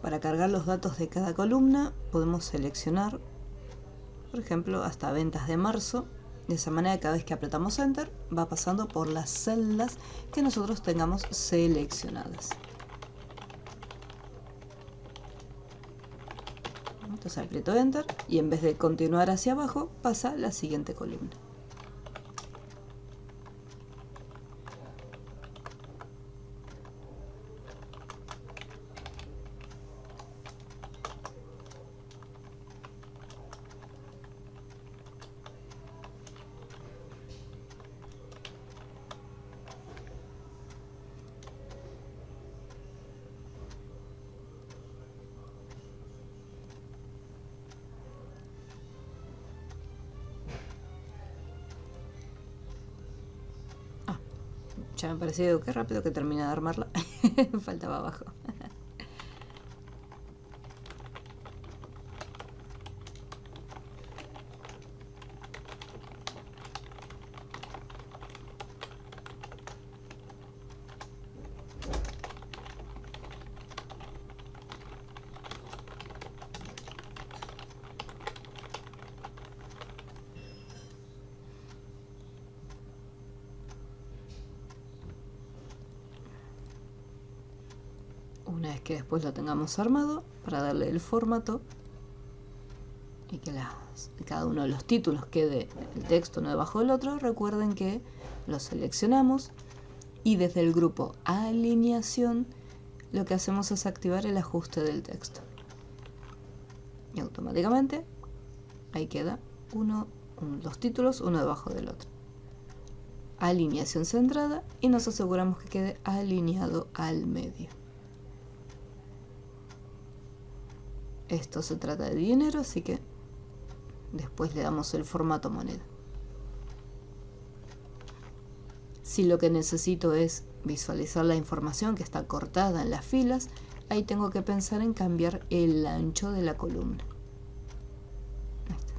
Para cargar los datos de cada columna podemos seleccionar, por ejemplo, hasta ventas de marzo. De esa manera, cada vez que apretamos Enter, va pasando por las celdas que nosotros tengamos seleccionadas. Entonces aprieto Enter y en vez de continuar hacia abajo, pasa a la siguiente columna. Ya me pareció que rápido que terminé de armarla. Faltaba abajo. Una vez que después lo tengamos armado, para darle el formato y que cada uno de los títulos quede el texto uno debajo del otro, recuerden que lo seleccionamos y desde el grupo alineación lo que hacemos es activar el ajuste del texto. Y automáticamente ahí queda los títulos uno debajo del otro. Alineación centrada y nos aseguramos que quede alineado al medio. Esto se trata de dinero, así que después le damos el formato moneda. Si lo que necesito es visualizar la información que está cortada en las filas, ahí tengo que pensar en cambiar el ancho de la columna. Ahí está.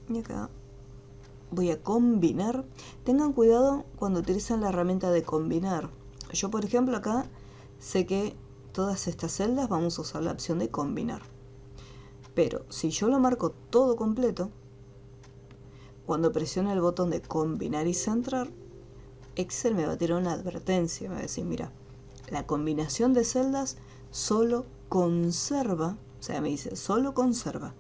Y acá voy a combinar. Tengan cuidado cuando utilizan la herramienta de combinar. Yo, por ejemplo, acá sé que todas estas celdas vamos a usar la opción de combinar. Pero si yo lo marco todo completo, cuando presione el botón de combinar y centrar, Excel me va a tirar una advertencia. Me va a decir, mira, la combinación de celdas solo conserva, o sea, me dice, solo conserva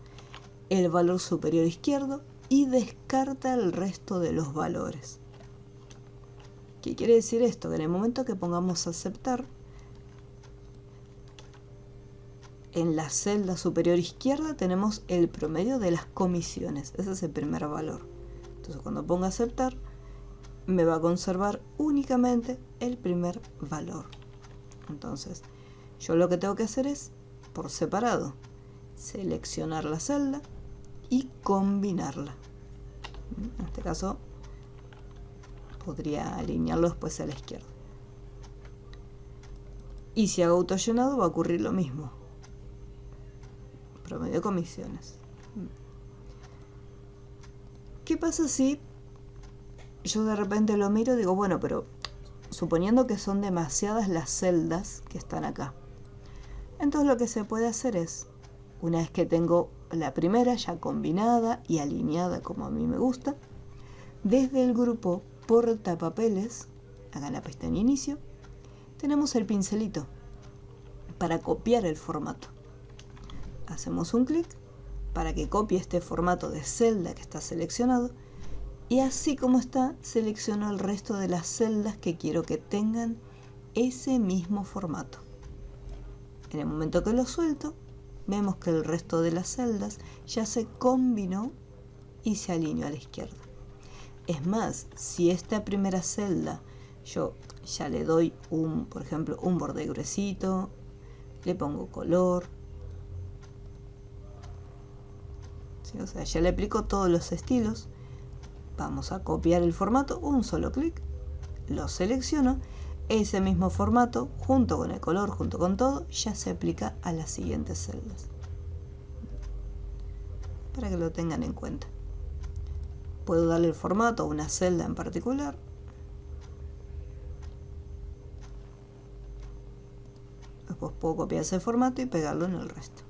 el valor superior izquierdo y descarta el resto de los valores. ¿Qué quiere decir esto? Que en el momento que pongamos aceptar, en la celda superior izquierda tenemos el promedio de las comisiones. Ese es el primer valor. Entonces cuando ponga aceptar, me va a conservar únicamente el primer valor. Entonces, yo lo que tengo que hacer es, por separado, seleccionar la celda y combinarla. En este caso podría alinearlo después a la izquierda. Y si hago autollenado va a ocurrir lo mismo. Promedio de comisiones. ¿Qué pasa si yo de repente lo miro y digo, bueno, pero suponiendo que son demasiadas las celdas que están acá? Entonces lo que se puede hacer es, una vez que tengo la primera ya combinada y alineada como a mí me gusta, desde el grupo portapapeles, acá en la pestaña inicio, tenemos el pincelito para copiar el formato. Hacemos un clic para que copie este formato de celda que está seleccionado, y así como está, selecciono el resto de las celdas que quiero que tengan ese mismo formato. En el momento que lo suelto, vemos que el resto de las celdas ya se combinó y se alineó a la izquierda. Es más, si esta primera celda yo ya le doy por ejemplo, un borde gruesito, le pongo color, ¿sí? O sea, ya le aplico todos los estilos. Vamos a copiar el formato, un solo clic, lo selecciono, ese mismo formato, junto con el color, junto con todo, ya se aplica a las siguientes celdas. Para que lo tengan en cuenta. Puedo darle el formato a una celda en particular. Después puedo copiar ese formato y pegarlo en el resto.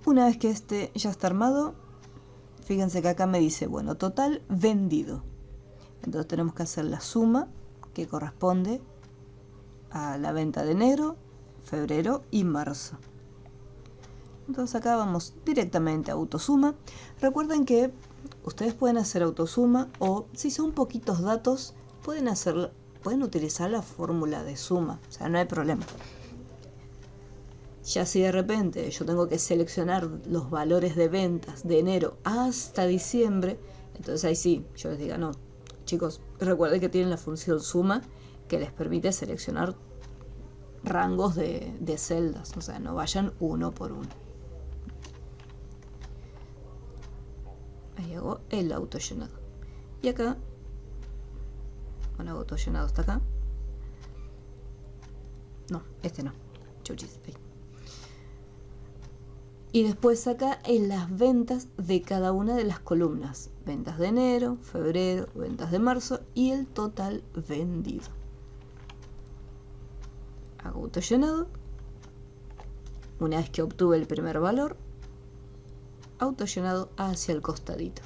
Una vez que este ya está armado, fíjense que acá me dice, bueno, total vendido. Entonces tenemos que hacer la suma que corresponde a la venta de enero, febrero y marzo. Entonces acá vamos directamente a autosuma. Recuerden que ustedes pueden hacer autosuma, o si son poquitos datos, pueden utilizar la fórmula de suma, o sea, no hay problema. Ya si de repente yo tengo que seleccionar los valores de ventas de enero hasta diciembre, entonces ahí sí, yo les diga, no, chicos, recuerden que tienen la función suma que les permite seleccionar rangos de celdas, o sea, no vayan uno por uno. Ahí hago el autollenado. Y acá, bueno, hago autollenado hasta acá. No, este no. Chuchis, ahí. Y después acá en las ventas de cada una de las columnas. Ventas de enero, febrero, ventas de marzo y el total vendido. Hago autollenado. Una vez que obtuve el primer valor, autollenado hacia el costadito.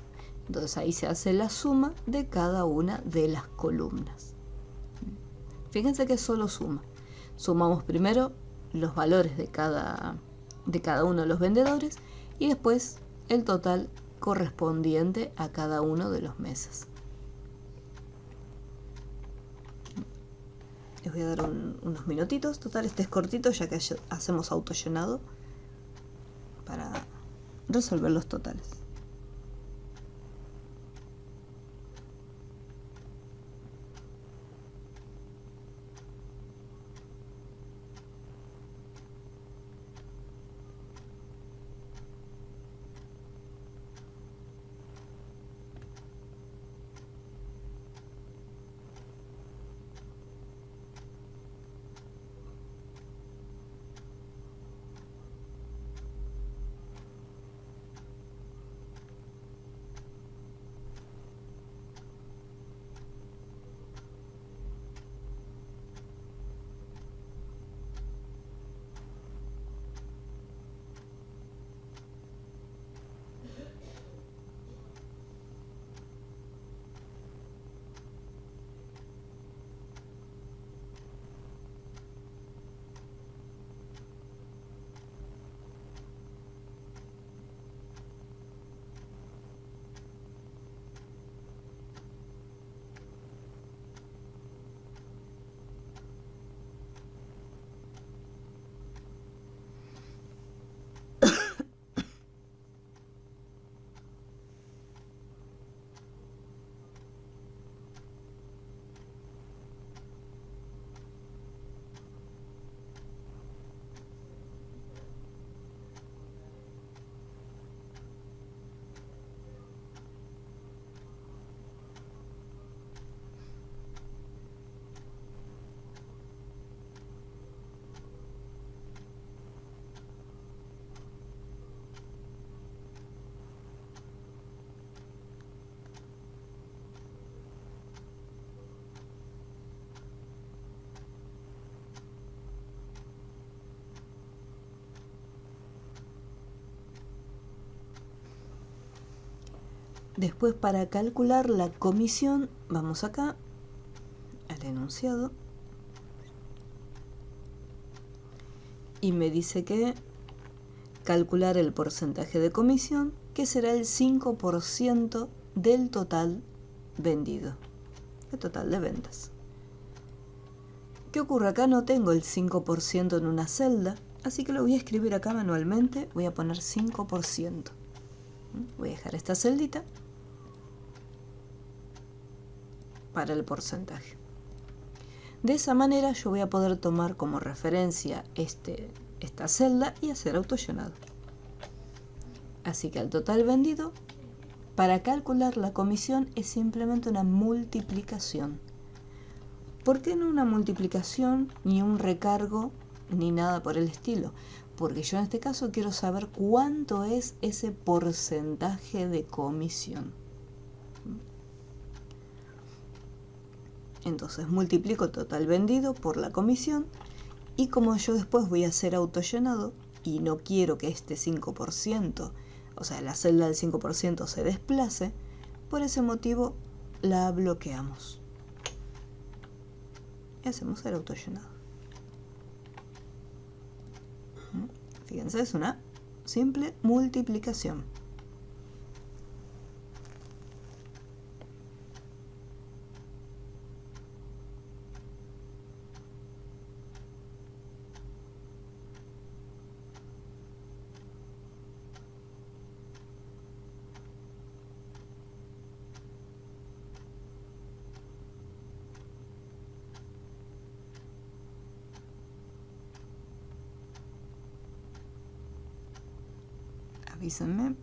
Entonces ahí se hace la suma de cada una de las columnas. Fíjense que es solo suma. Sumamos primero los valores de cada uno de los vendedores y después el total correspondiente a cada uno de los meses. Les voy a dar unos minutitos. Total, este es cortito ya que hacemos autollenado para resolver los totales. Después, para calcular la comisión, vamos acá al enunciado y me dice que calcular el porcentaje de comisión, que será el 5% del total vendido, el total de ventas. ¿Qué ocurre? Acá no tengo el 5% en una celda, así que lo voy a escribir acá manualmente. Voy a poner 5%. Voy a dejar esta celdita para el porcentaje. De esa manera yo voy a poder tomar como referencia esta celda y hacer autollenado. Así que al total vendido, para calcular la comisión es simplemente una multiplicación. ¿Por qué no una multiplicación, ni un recargo, ni nada por el estilo? Porque yo en este caso quiero saber cuánto es ese porcentaje de comisión. Entonces multiplico total vendido por la comisión, y como yo después voy a hacer autollenado y no quiero que este 5%, o sea, la celda del 5% se desplace, por ese motivo la bloqueamos. Y hacemos el autollenado. Fíjense, es una simple multiplicación. Avísenme.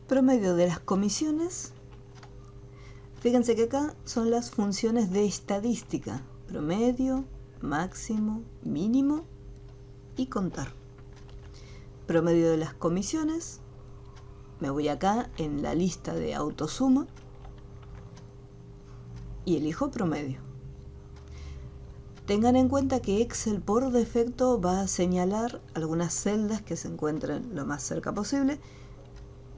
Promedio de las comisiones. Fíjense que acá son las funciones de estadística: promedio, máximo, mínimo y contar. Promedio de las comisiones. Me voy acá en la lista de autosuma y elijo promedio. Tengan en cuenta que Excel por defecto va a señalar algunas celdas que se encuentren lo más cerca posible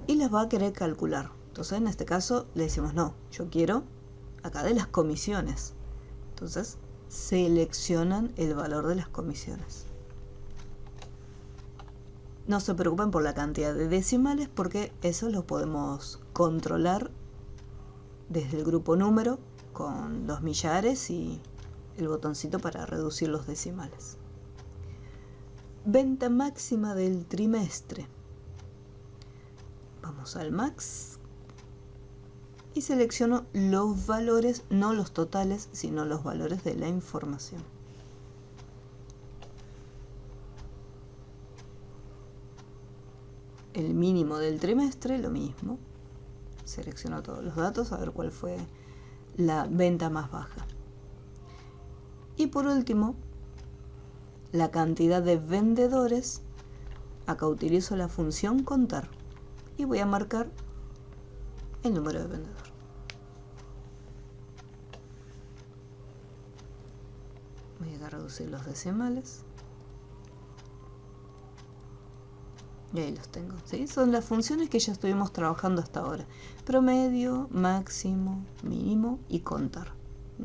y las va a querer calcular. Entonces en este caso le decimos no, yo quiero acá de las comisiones. Entonces seleccionan el valor de las comisiones. No se preocupen por la cantidad de decimales porque eso lo podemos controlar desde el grupo número con los millares y el botoncito para reducir los decimales. Venta máxima del trimestre. Vamos al max y selecciono los valores, no los totales, sino los valores de la información. El mínimo del trimestre, lo mismo. Selecciono todos los datos a ver cuál fue la venta más baja. Y por último, la cantidad de vendedores. Acá utilizo la función contar y voy a marcar el número de vendedor. Voy a reducir los decimales. Y ahí los tengo, ¿sí? Son las funciones que ya estuvimos trabajando hasta ahora. Promedio, máximo, mínimo y contar.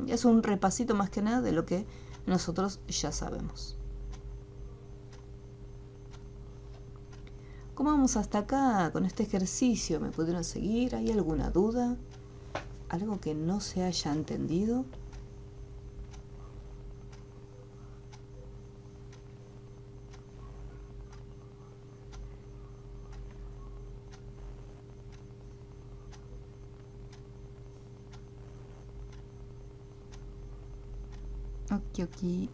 Es un repasito más que nada de lo que nosotros ya sabemos. ¿Cómo vamos hasta acá con este ejercicio? ¿Me pudieron seguir? ¿Hay alguna duda? ¿Algo que no se haya entendido? Ok, ok.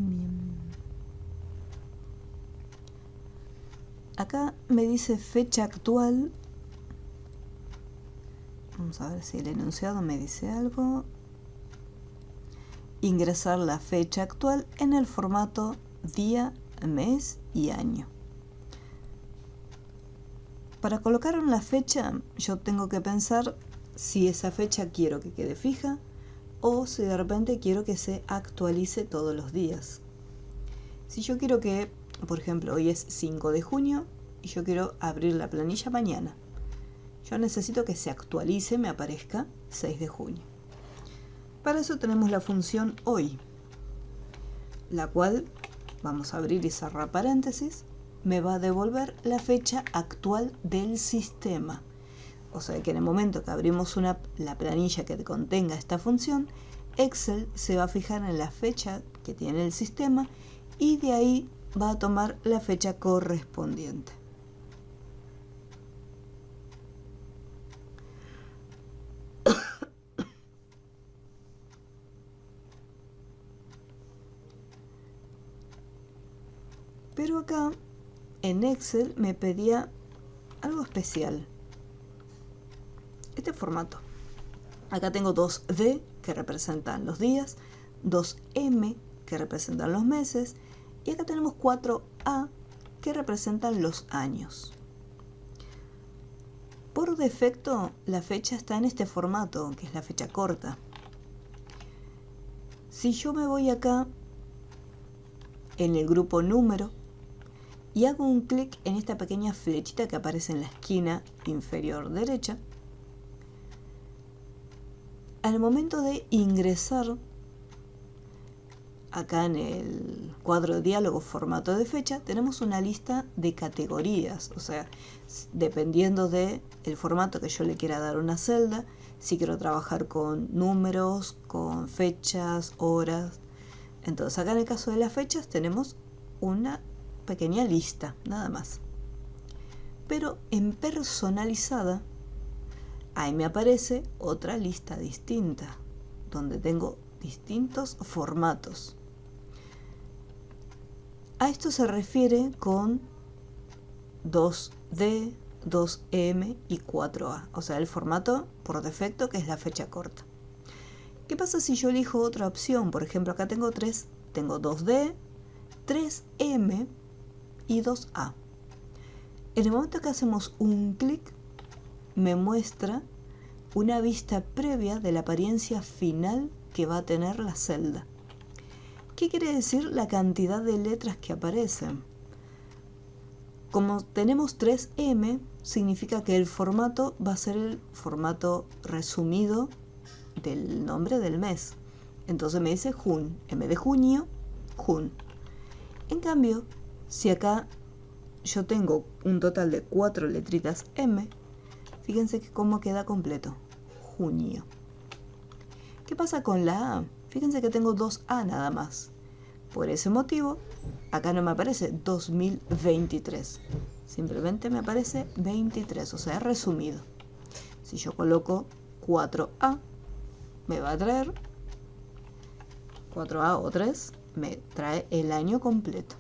Bien. Acá me dice fecha actual. Vamos a ver si el enunciado me dice algo. Ingresar la fecha actual en el formato día, mes y año. Para colocar una fecha, yo tengo que pensar si esa fecha quiero que quede fija o si de repente quiero que se actualice todos los días. Si yo quiero que, por ejemplo, hoy es 5 de junio y yo quiero abrir la planilla mañana, yo necesito que se actualice, me aparezca 6 de junio. Para eso tenemos la función hoy, la cual, vamos a abrir y cerrar paréntesis, me va a devolver la fecha actual del sistema. O sea que en el momento que abrimos la planilla que contenga esta función, Excel se va a fijar en la fecha que tiene el sistema y de ahí va a tomar la fecha correspondiente. Pero acá en Excel me pedía algo especial. Este formato. Acá tengo 2D que representan los días, 2M que representan los meses y acá tenemos 4A que representan los años. Por defecto la fecha está en este formato, que es la fecha corta. Si yo me voy acá en el grupo número y hago un clic en esta pequeña flechita que aparece en la esquina inferior derecha, al momento de ingresar acá en el cuadro de diálogo formato de fecha, tenemos una lista de categorías, o sea, dependiendo del formato que yo le quiera dar a una celda, si quiero trabajar con números, con fechas, horas. Entonces acá en el caso de las fechas tenemos una pequeña lista, nada más. Pero en personalizada, ahí me aparece otra lista distinta, donde tengo distintos formatos. A esto se refiere con 2D, 2M y 4A, o sea, el formato por defecto que es la fecha corta. ¿Qué pasa si yo elijo otra opción? Por ejemplo, acá tengo 2D, 3M y 2A. En el momento que hacemos un clic, me muestra una vista previa de la apariencia final que va a tener la celda. ¿Qué quiere decir la cantidad de letras que aparecen? Como tenemos 3M, significa que el formato va a ser el formato resumido del nombre del mes. Entonces me dice Jun, en vez de junio, Jun. En cambio, si acá yo tengo un total de 4 letritas M, fíjense que cómo queda completo. junio. ¿Qué pasa con la A? Fíjense que tengo 2A nada más. Por ese motivo, acá no me aparece 2023. Simplemente me aparece 23, o sea, resumido. Si yo coloco 4A, me va a traer 4A o 3, me trae el año completo.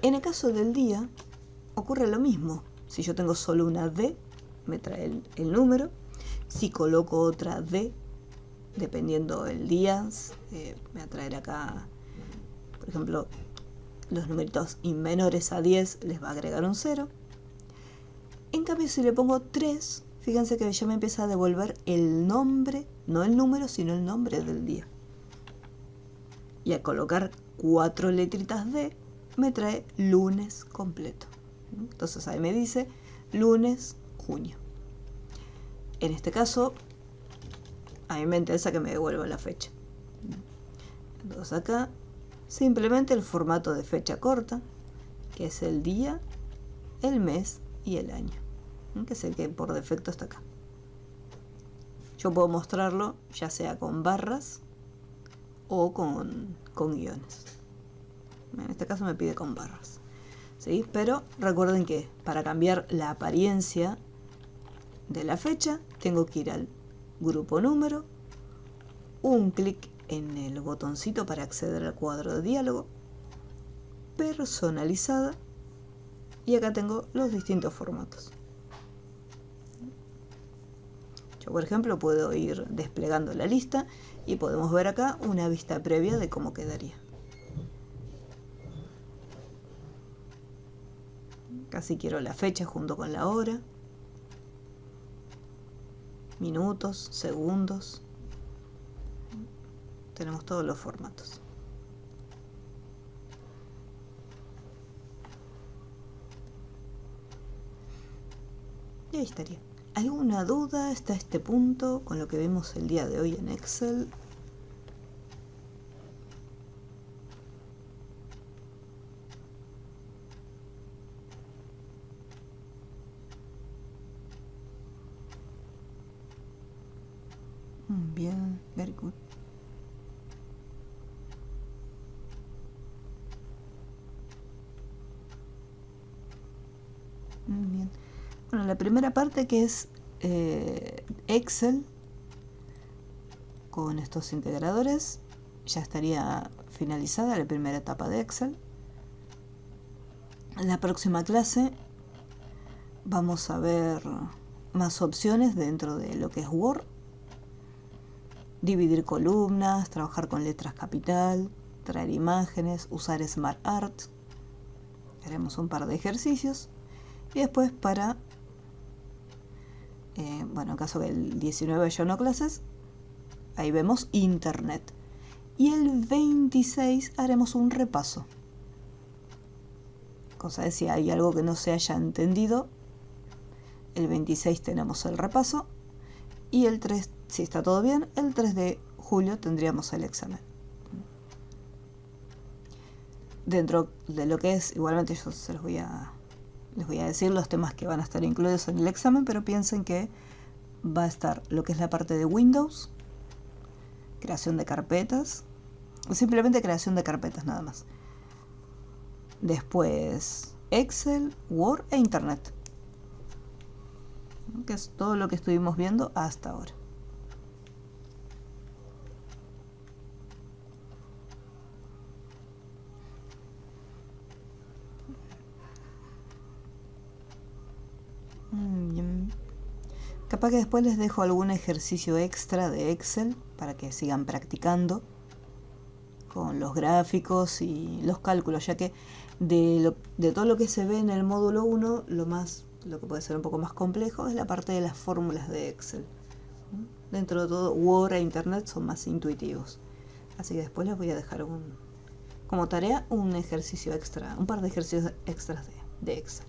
En el caso del día, ocurre lo mismo. Si yo tengo solo una D, me trae el número. Si coloco otra D, dependiendo del día, me va a traer acá, por ejemplo, los numeritos y menores a 10 les va a agregar un 0. En cambio, si le pongo 3, fíjense que ya me empieza a devolver el nombre, no el número, sino el nombre del día. Y al colocar 4 letritas D, me trae lunes completo. Entonces ahí me dice lunes, junio. En este caso, a mí me interesa que me devuelva la fecha. Entonces acá, simplemente el formato de fecha corta, que es el día, el mes y el año, que es el que por defecto está acá. Yo puedo mostrarlo ya sea con barras o con guiones. En este caso me pide con barras, ¿sí? Pero recuerden que para cambiar la apariencia de la fecha tengo que ir al grupo número, un clic en el botoncito para acceder al cuadro de diálogo, personalizada, y acá tengo los distintos formatos. Yo, por ejemplo, puedo ir desplegando la lista y podemos ver acá una vista previa de cómo quedaría. Casi quiero la fecha junto con la hora, minutos, segundos. Tenemos todos los formatos. Y ahí estaría. ¿Alguna duda hasta este punto con lo que vemos el día de hoy en Excel? Bien, very good. Bien. Bueno, la primera parte, que es Excel con estos integradores, ya estaría finalizada la primera etapa de Excel. En la próxima clase vamos a ver más opciones dentro de lo que es Word. Dividir columnas, trabajar con letras capital, traer imágenes, usar SmartArt. Haremos un par de ejercicios. Y después para, bueno, en caso que el 19 haya no clases, ahí vemos Internet. Y el 26 haremos un repaso. Cosa de si hay algo que no se haya entendido, el 26 tenemos el repaso. Y el 3, si está todo bien, el 3 de julio tendríamos el examen. Dentro de lo que es, igualmente yo se les voy a decir los temas que van a estar incluidos en el examen, pero piensen que va a estar lo que es la parte de Windows, creación de carpetas, simplemente creación de carpetas nada más. Después Excel, Word e Internet, que es todo lo que estuvimos viendo hasta ahora. Bien. Capaz que después les dejo algún ejercicio extra de Excel para que sigan practicando con los gráficos y los cálculos, ya que de todo lo que se ve en el módulo 1, lo que puede ser un poco más complejo es la parte de las fórmulas de Excel. Dentro de todo, Word e Internet son más intuitivos. Así que después les voy a dejar como tarea un ejercicio extra, un par de ejercicios extras de Excel.